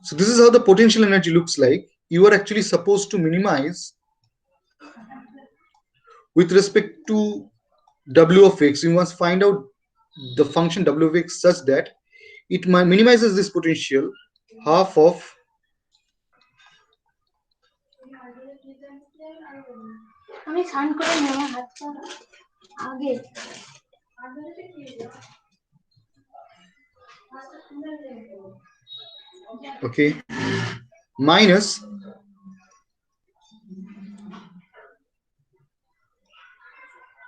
So this is how the potential energy looks like. You are actually supposed to minimize with respect to W of x. You must find out the function W of x such that it minimizes this potential half of okay minus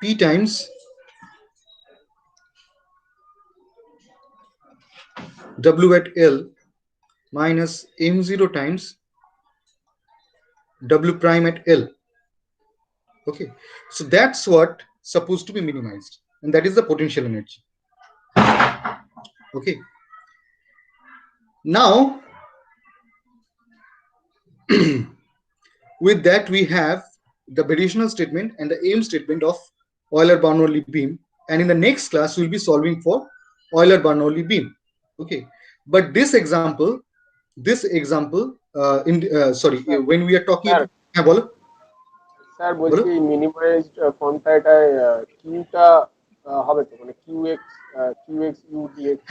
P times W at L minus M0 times W prime at L. Okay, so that's what supposed to be minimized, and that is the potential energy. Okay, now with that we have the variational statement and the aim statement of Euler-Bernoulli beam, and in the next class we will be solving for Euler-Bernoulli beam. Okay, but this example when we are talking sir about sir বলছি minimized ফর্মটা এটা কিউটা হবে তো, মানে q x u dx, sorry q x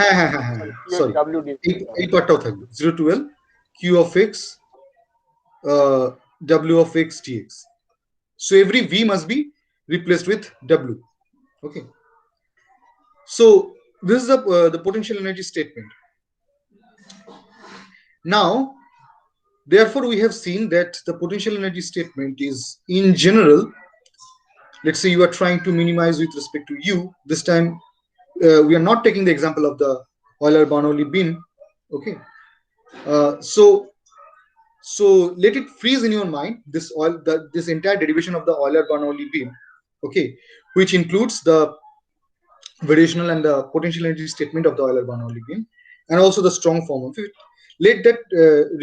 sorry ডাব্লিউ dx. এই পার্টটাও থাকবে 0 to L Q of x W of x dx. So every V must be replaced with W. Okay, so this is the potential energy statement. Now therefore we have seen that the potential energy statement is in general, let's say you are trying to minimize with respect to U. This time we are not taking the example of the Euler-Bernoulli beam. Okay, so let it freeze in your mind this entire derivation of the Euler-Bernoulli beam, okay, which includes the variational and the potential energy statement of the Euler-Bernoulli beam, and also the strong form of it. Let that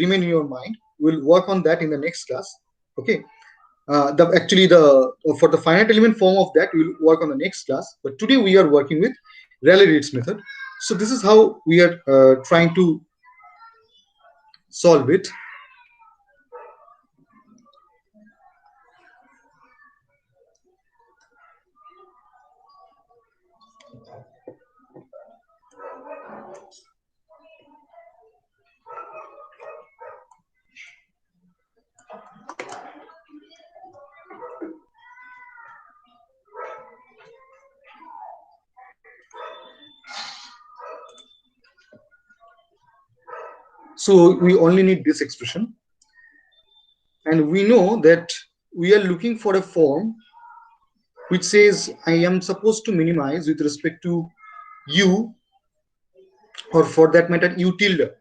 remain in your mind. We'll work on that in the next class. Okay, for the finite element form of that we'll work on the next class, but today we are working with Rayleigh-Ritz method. So this is how we are trying to solve it. So we only need this expression, and we know that we are looking for a form which says I am supposed to minimize with respect to u, or for that matter u tilde.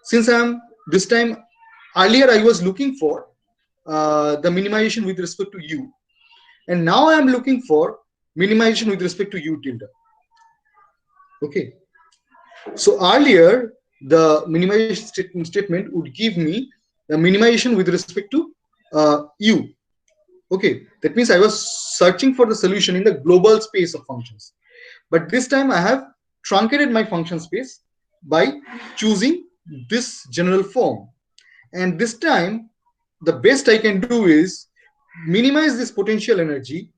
Since I am this time, earlier I was looking for the minimization with respect to u, and now I am looking for minimization with respect to u tilde. Okay, so earlier the minimization statement would give me the minimization with respect to u. Okay, that means I was searching for the solution in the global space of functions, but this time I have truncated my function space by choosing this general form. And this time the best I can do is minimize this potential energy,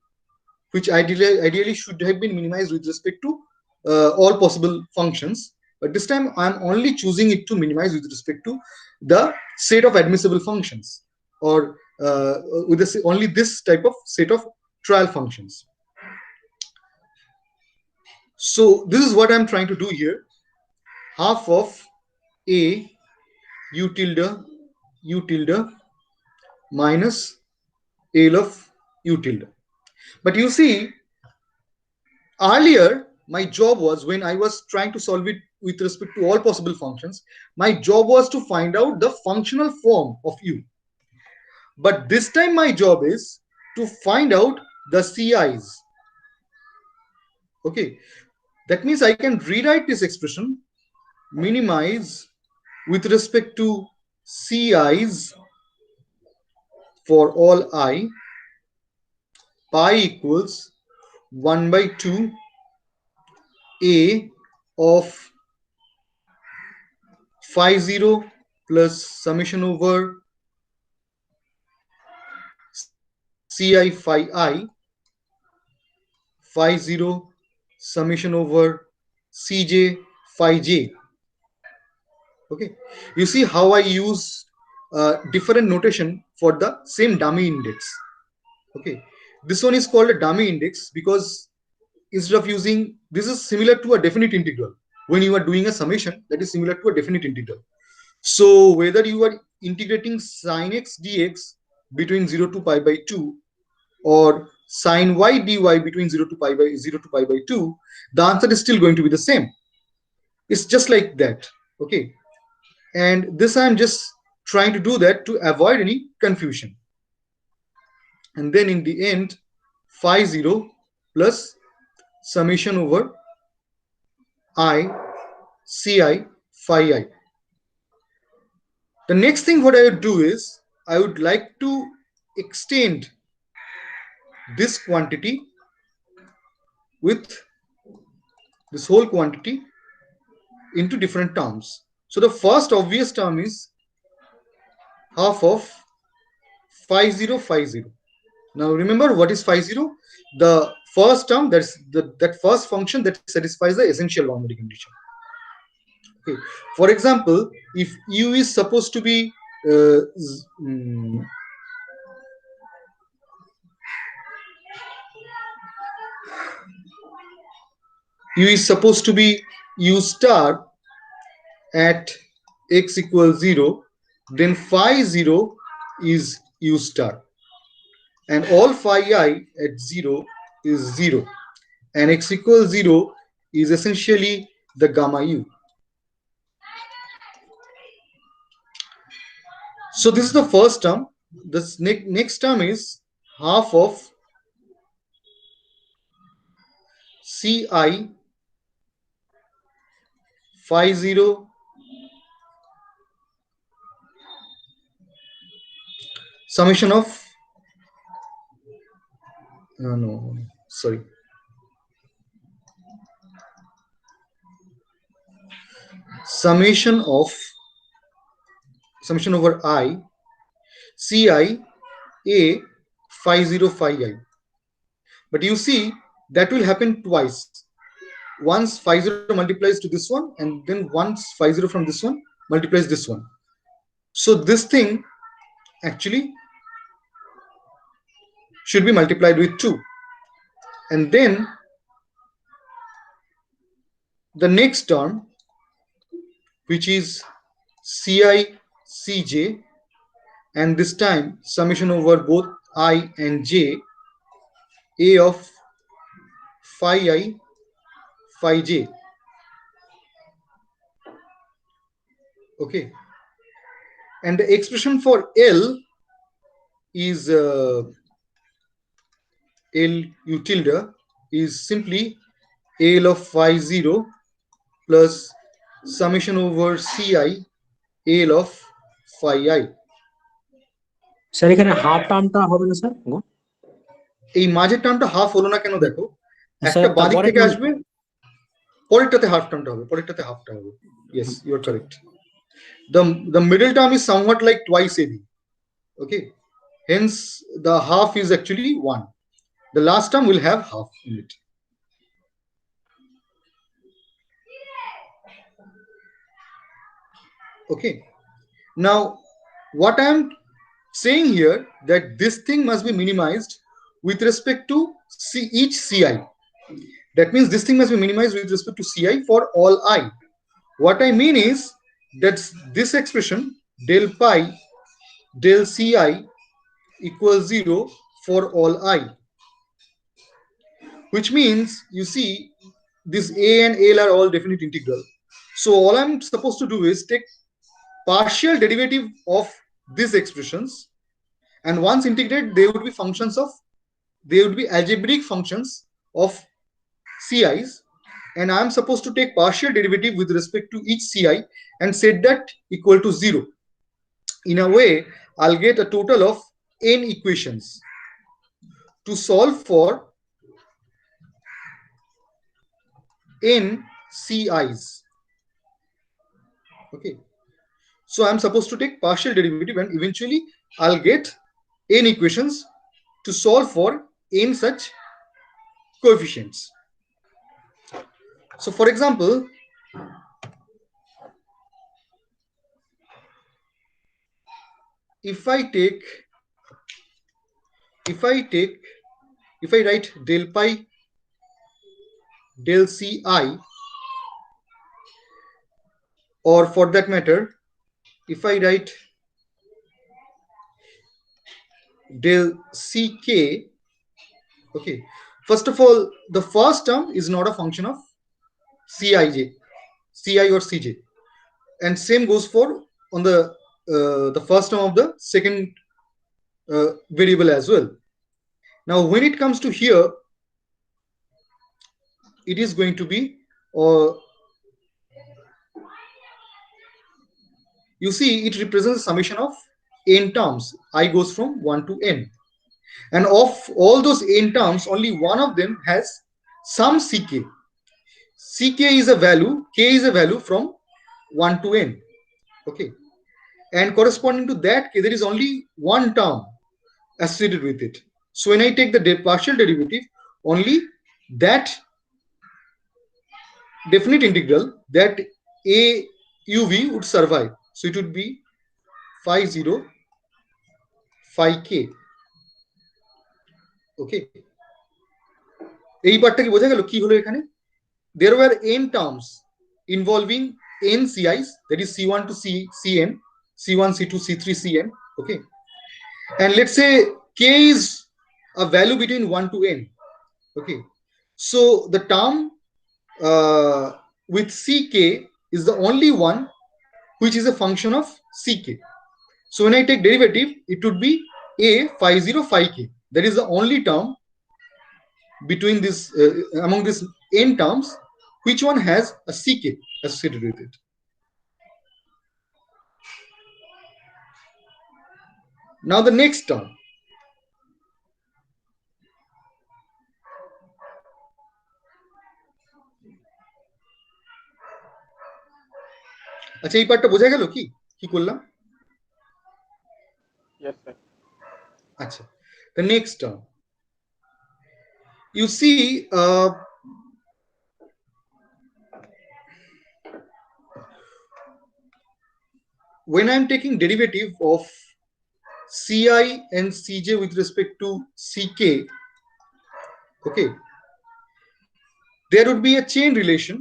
which ideally should have been minimized with respect to all possible functions, but this time I'm only choosing it to minimize with respect to the set of admissible functions, or with this, only this type of set of trial functions. So this is what I'm trying to do here: half of a u tilde minus L of u tilde. But you see, earlier my job was, when I was trying to solve it with respect to all possible functions, my job was to find out the functional form of u. But this time my job is to find out the CIs. Okay, that means I can rewrite this expression: minimize with respect to CIs for all I, pi equals 1 by 2 a of phi 0 plus summation over ci phi 0 summation over cj phi j. Okay, you see how I use different notation for the same dummy index. Okay, this one is called a dummy index because instead of using, this is similar to a definite integral. When you are doing a summation, that is similar to a definite integral. So whether you are integrating sine x dx between 0 to pi by 2, or sine y dy between 0 to pi by 2, the answer is still going to be the same. It's just like that. Okay, and this I'm just trying to do that to avoid any confusion. And then in the end, phi 0 plus summation over I ci phi I. The next thing what I would do is, I would like to extend this quantity with this whole quantity into different terms. So the first obvious term is half of phi 0 phi 0. Now remember, what is phi 0? The first term, that's that first function that satisfies the essential boundary condition. Okay, for example, if u is supposed to be u is supposed to be u star at x equals 0, then phi 0 is u star, and all phi I at 0 is 0, and x equals 0 is essentially the gamma u. So this is the first term. This next term is half of ci phi 0 summation of summation over I ci a phi 0 phi I. But you see, that will happen twice. Once phi 0 multiplies to this one, and then once phi 0 from this one multiplies this one. So this thing actually should be multiplied with 2. And then the next term, which is Ci Cj, and this time summation over both I and j, A of phi I phi j. Okay, and the expression for L is L u tilde is simply L of phi 0 plus summation over Ci L of phi I. Sir এখানে half টার্মটা হবে না sir? এই মাঝের টার্মটা half হলো না কেন দেখো, sir একটা বাদিক থেকে তারপরে আসবে, পরেরটাতে হাফ টার্মটা হবে, পরেরটাতে হাফটা হবে। Yes, you are correct. The middle term is somewhat like twice AB. Okay, hence the half is actually 1. The last term will have half in it. Okay, now what I am saying here, that this thing must be minimized with respect to each Ci. That means this thing must be minimized with respect to Ci for all I. What I mean is that this expression del pi del Ci equals 0 for all I, which means, you see, this A and L are all definite integral. So all I'm supposed to do is take partial derivative of these expressions, and once integrated, they would be functions of, they would be algebraic functions of Ci's, and I'm supposed to take partial derivative with respect to each Ci and set that equal to 0. In a way, I'll get a total of n equations to solve for n Ci's. Okay, so I'm supposed to take partial derivative, and eventually I'll get n equations to solve for n such coefficients. So for example, if I write del pi del Ci, or for that matter, if I write del Ck, okay, first of all, the first term is not a function of Ci or Cj, and same goes for on the first term of the second variable as well. Now when it comes to here, it is going to be you see, it represents a summation of n terms. I goes from 1 to n, and of all those n terms, only one of them has some Ck. Ck is a value, k is a value from 1 to n. Okay, and corresponding to that k, there is only one term associated with it. So when I take the partial derivative, only that definite integral, that a uv would survive. So it would be phi 0 phi k. Okay, এই পার্টটা কি বোঝা গেল কি হলো এখানে? There were n terms involving n Ci's, that is C1 to Cn, C1, C2, C3, Cn. Okay, and let's say k is a value between 1 to n. Okay, so the term with Ck is the only one which is a function of Ck. So when I take derivative, it would be a phi 0 phi k. That is the only term between this among these n terms which one has a Ck associated with it. Now the next term, আচ্ছা এই পার্টটা বোঝা গেল কি কি করলাম? Yes, sir. আচ্ছা, the next term, you see, when I'm taking derivative of Ci and Cj with respect to Ck, okay, there would be a chain relation,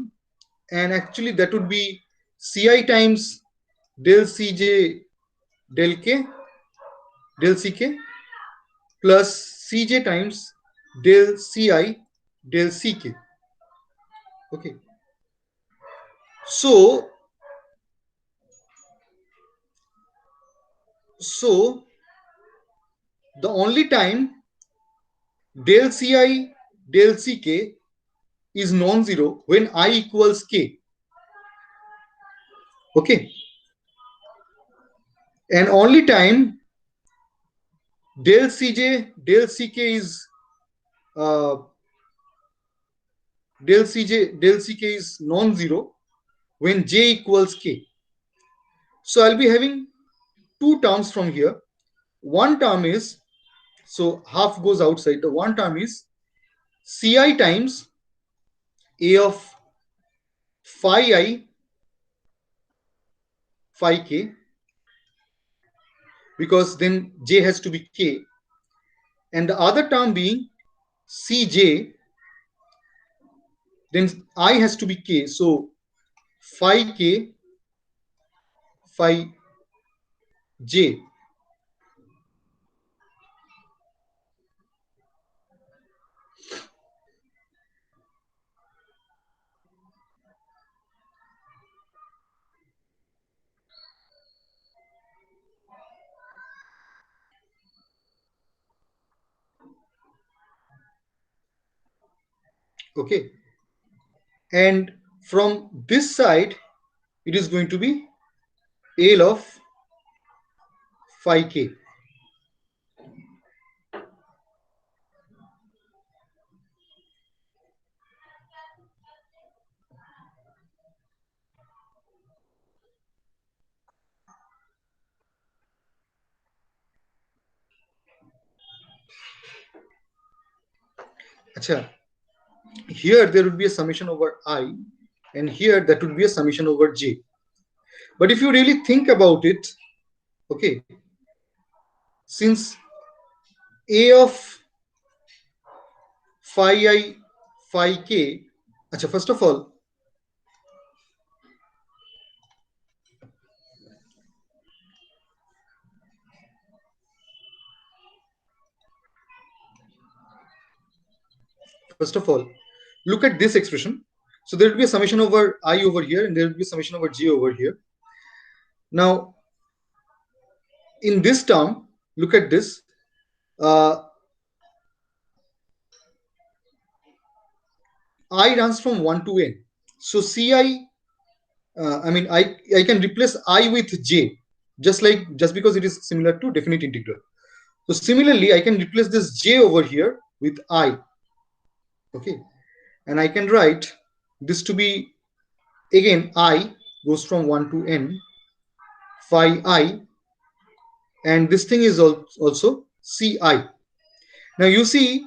and actually that would be Ci times del Cj del k del Ck plus Cj times del Ci del Ck. Okay. So the only time del Ci del Ck is non-zero when I equals k. Okay. And only time del Cj del Ck is del Ck is non-zero when j equals k. So I'll be having two terms from here. One term is, so half goes outside. The one term is Ci times a of phi I phi k, because then j has to be k, and the other term being Cj, then I has to be k, so phi k phi j. Okay, and from this side it is going to be L of phi k. Achha, here there would be a summation over I, and here that would be a summation over j. But if you really think about it, okay, since a of phi I phi k, achha, first of all, look at this expression. So there will be a summation over I over here, and there will be a summation over j over here. Now, in this term, look at this. I runs from 1 to n. So Ci, I can replace I with j, just because it is similar to definite integral. So similarly, I can replace this j over here with I. Okay, and I can write this to be, again, I goes from 1 to n phi I, and this thing is also Ci. Now you see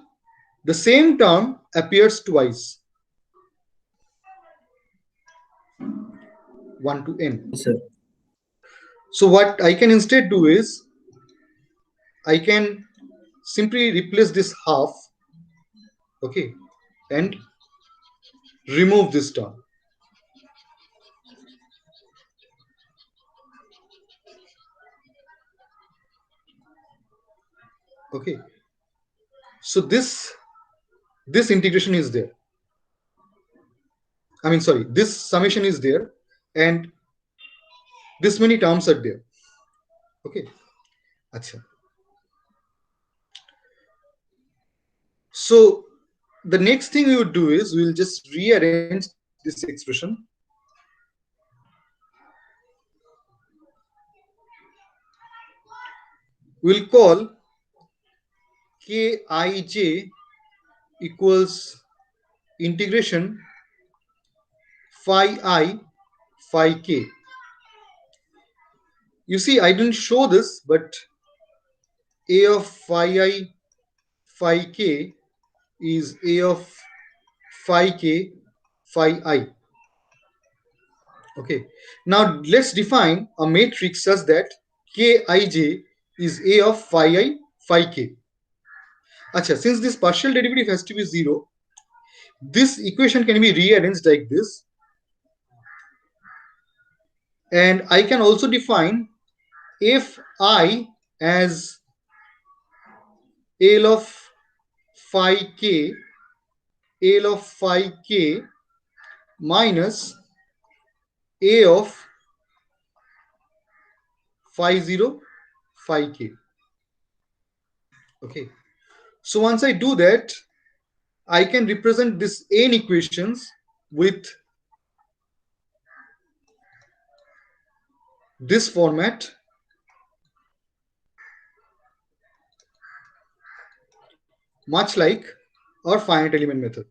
the same term appears twice, 1 to n. Yes, sir. So what I can instead do is I can simply replace this half, okay, and remove this term. Okay, so this integration is there. I mean, sorry, this summation is there, and this many terms are there. Okay, Achha. So the next thing we would do is we'll just rearrange this expression. We'll call Kij equals integration phi I phi k. You see, I didn't show this, but a of phi I phi k is a of phi k phi I. Okay, now let's define a matrix such that Kij is a of phi I phi k. Achha, since this partial derivative has to be 0, this equation can be rearranged like this. And I can also define fi as L of phi k, L of phi k minus A of phi 0 phi k. Okay. So once I do that, I can represent this n equations with this format, much like our finite element method,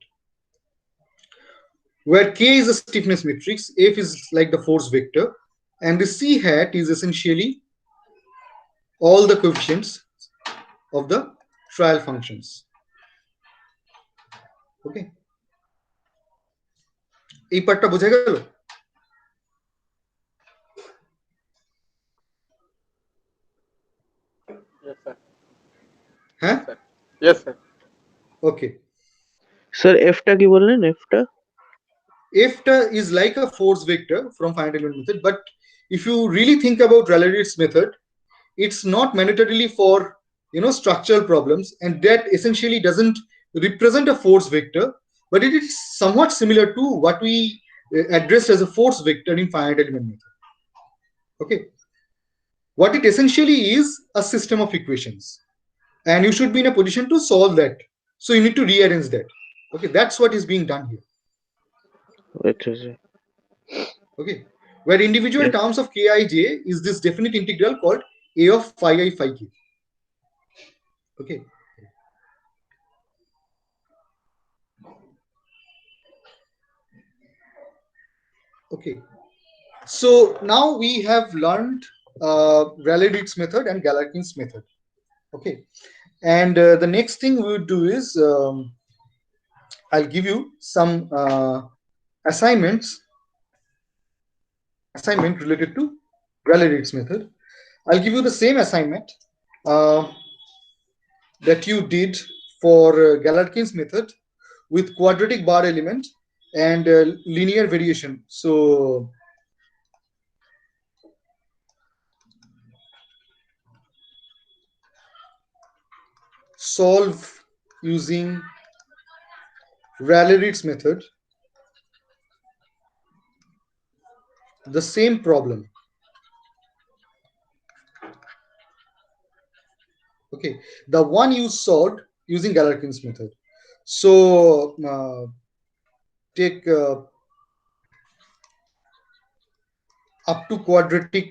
where k is a stiffness matrix, f is like the force vector, and the c hat is essentially all the coefficients of the trial functions. Okay, এই পার্টটা বোঝা গেল? Yes, sir. হ্যাঁ, Sir. Yes, sir. okay. Sir এফটা কি বললেন? এফটা F is like a force vector from finite element method, but if you really think about Rayleigh's method, it's not mandatorily for structural problems, and that essentially doesn't represent a force vector, but it is somewhat similar to what we addressed as a force vector in finite element method. Okay, what it essentially is a system of equations, and you should be in a position to solve that, so you need to rearrange that. Okay, that's what is being done here. আচ্ছা sir. Okay, where individual Yes. terms of kij is this definite integral called a of phi I phi k. Okay, okay, so now we have learned Rayleigh-Ritz method and Galerkin's method. Okay, and the next thing we would do is I'll give you some assignment related to Rayleigh-Ritz method. I'll give you the same assignment that you did for Galerkin's method with quadratic bar element and linear variation. So solve using Rayleigh-Ritz method the same problem. Okay, the one you solved using Galerkin's method. So take up to quadratic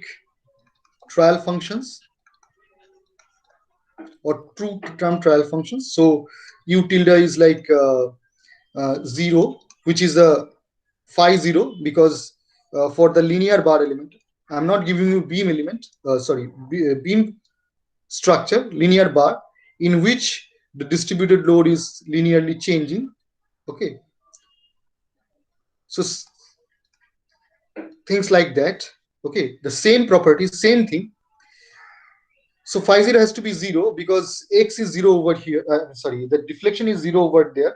trial functions or two term trial functions. So u tilde is like 0, which is a phi 0, because for the linear bar element, I'm not giving you beam element, beam structure, linear bar, in which the distributed load is linearly changing. Okay, so things like that. Okay, the same property, same thing. So phi 0 has to be 0 because x is 0 over here. The deflection is 0 over there.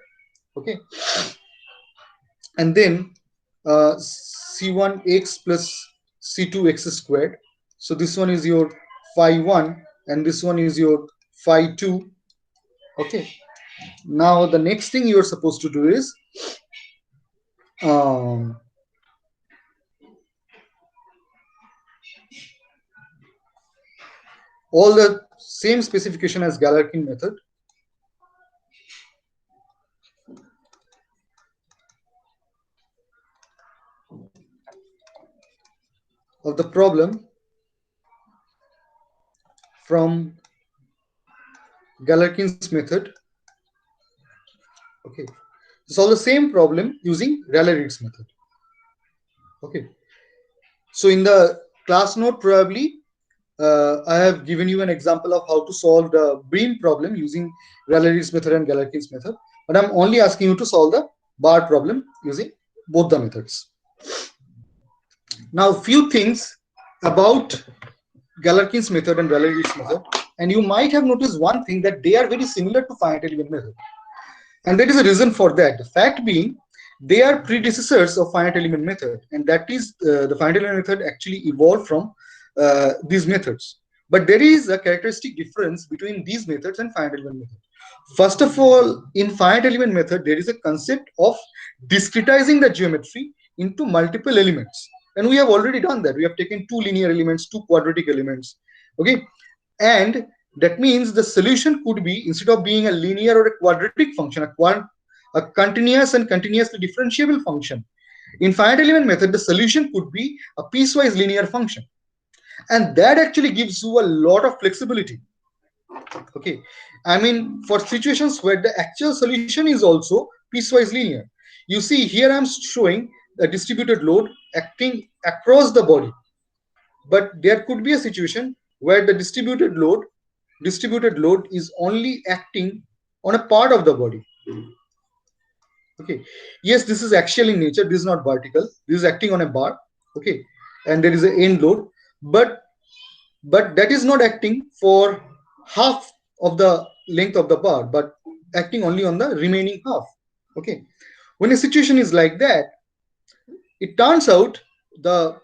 Okay, and then c1x plus c2x squared. So this one is your phi 1 and this one is your phi 2. Okay, now the next thing you're supposed to do is all the same specification as Galerkin method. Of the problem from Galerkin's method. Okay, solve the same problem using Rayleigh-Ritz method. Okay, so in the class note probably I have given you an example of how to solve the beam problem using Rayleigh-Ritz method and Galerkin's method, but I'm only asking you to solve the bar problem using both the methods. Now, few things about Galerkin's method and Rayleigh-Ritz method, and you might have noticed one thing, that they are very similar to finite element method, and there is a reason for that. The fact being They are predecessors of finite element method, and that is the finite element method actually evolved from these methods. But there is a characteristic difference between these methods and finite element method. First of all, in finite element method, there is a concept of discretizing the geometry into multiple elements. And we have already done that. We have taken two linear elements, two quadratic elements. Okay. And that means the solution could be, instead of being a linear or a quadratic function, a continuous and continuously differentiable function. In finite element method, the solution could be a piecewise linear function. And that actually gives you a lot of flexibility. Okay. I mean, for situations where the actual solution is also piecewise linear. You see, here I'm showing a distributed load acting across the body. But there could be a situation where the distributed load is only acting on a part of the body. Okay. Yes, this is axial in nature. This is not vertical. This is acting on a bar. Okay. And there is an end load, but that is not acting for half of the length of the bar, but acting only on the remaining half. Okay. When a situation is like that, it turns out the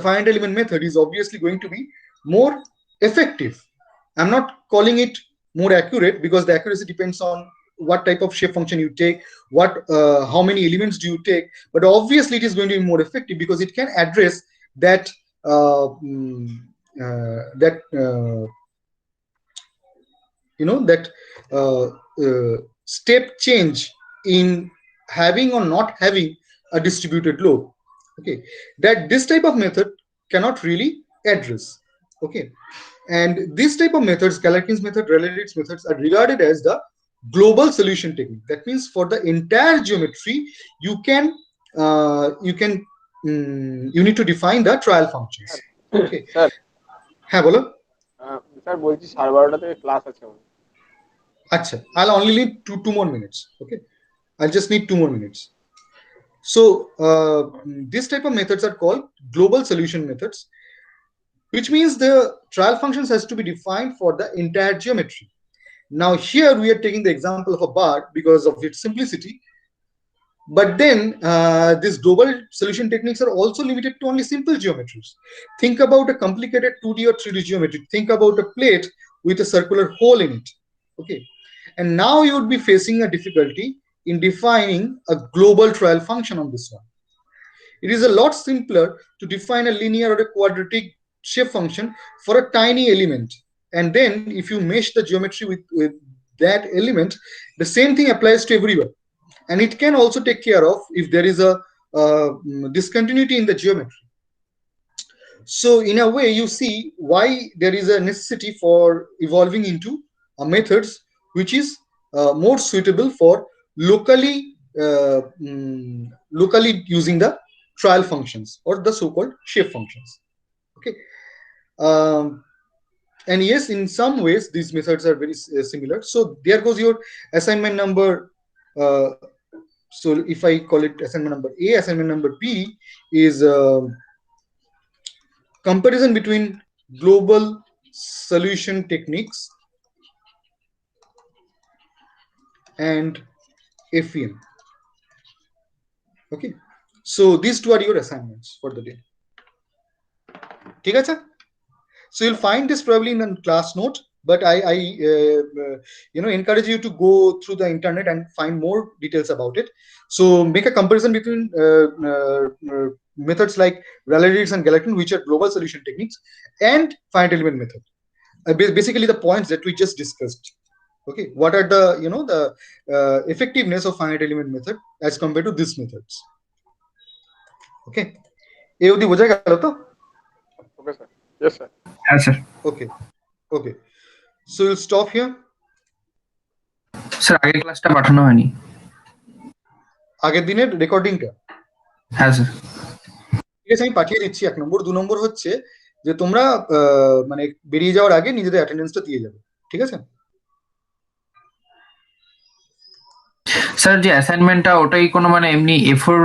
finite element method is obviously going to be more effective. I'm not calling it more accurate, because the accuracy depends on what type of shape function you take, how many elements do you take, but obviously it is going to be more effective because it can address that step change in having or not having a distributed load. Okay, that this type of method cannot really address. Okay, and this type of methods, Galerkin's method, Rayleigh's methods, are regarded as the global solution technique. That means for the entire geometry, you need to define the trial functions. Okay. Sir হ্যাঁ বলো। Sir বলছি 12:30 থেকে class আছে আমার। আচ্ছা, I'll only need two more minutes. Okay, I'll just need 2 more minutes. So this type of methods are called global solution methods, which means the trial functions has to be defined for the entire geometry. Now here we are taking the example of a bar because of its simplicity, but then these global solution techniques are also limited to only simple geometries. Think about a complicated 2D or 3D geometry. Think about a plate with a circular hole in it. Okay, and now you would be facing a difficulty in defining a global trial function on this one. It is a lot simpler to define a linear or a quadratic shape function for a tiny element, and then if you mesh the geometry with that element, the same thing applies to everywhere, and it can also take care of if there is a discontinuity in the geometry. So in a way, you see why there is a necessity for evolving into methods which is more suitable for locally using the trial functions or the so-called shape functions. Okay. And yes, in some ways these methods are very similar. So there goes your assignment number. So if I call it assignment number A, assignment number B is comparison between global solution techniques and FEM. Okay, so these two are your assignments for the day. Okay, so you'll find this probably in the class note, but I encourage you to go through the internet and find more details about it. So make a comparison between methods like Rayleigh and Galerkin, which are global solution techniques, and finite element method. Basically the points that we just discussed. Okay, what are the the effectiveness of finite element method as compared to these methods. Okay, এই অবধি বোঝা গেল তো? Okay sir. Yes sir. হ্যাঁ sir. Okay, so we'll stop here. Sir আগের ক্লাসটা পাঠানো হয়নি। আগের দিনের রেকর্ডিংটা? হ্যাঁ স্যার। ঠিক আছে, আমি পাঠিয়ে দিচ্ছি। 1 নম্বর। 2 নম্বর হচ্ছে যে তোমরা মানে বেরিয়ে যাওয়ার আগে নিজেদের অ্যাটেন্ডেন্সটা দিয়ে যাবে, ঠিক আছে? স্যার যে অ্যাসাইনমেন্টটা ওটাই কোনো মানে এমনি A4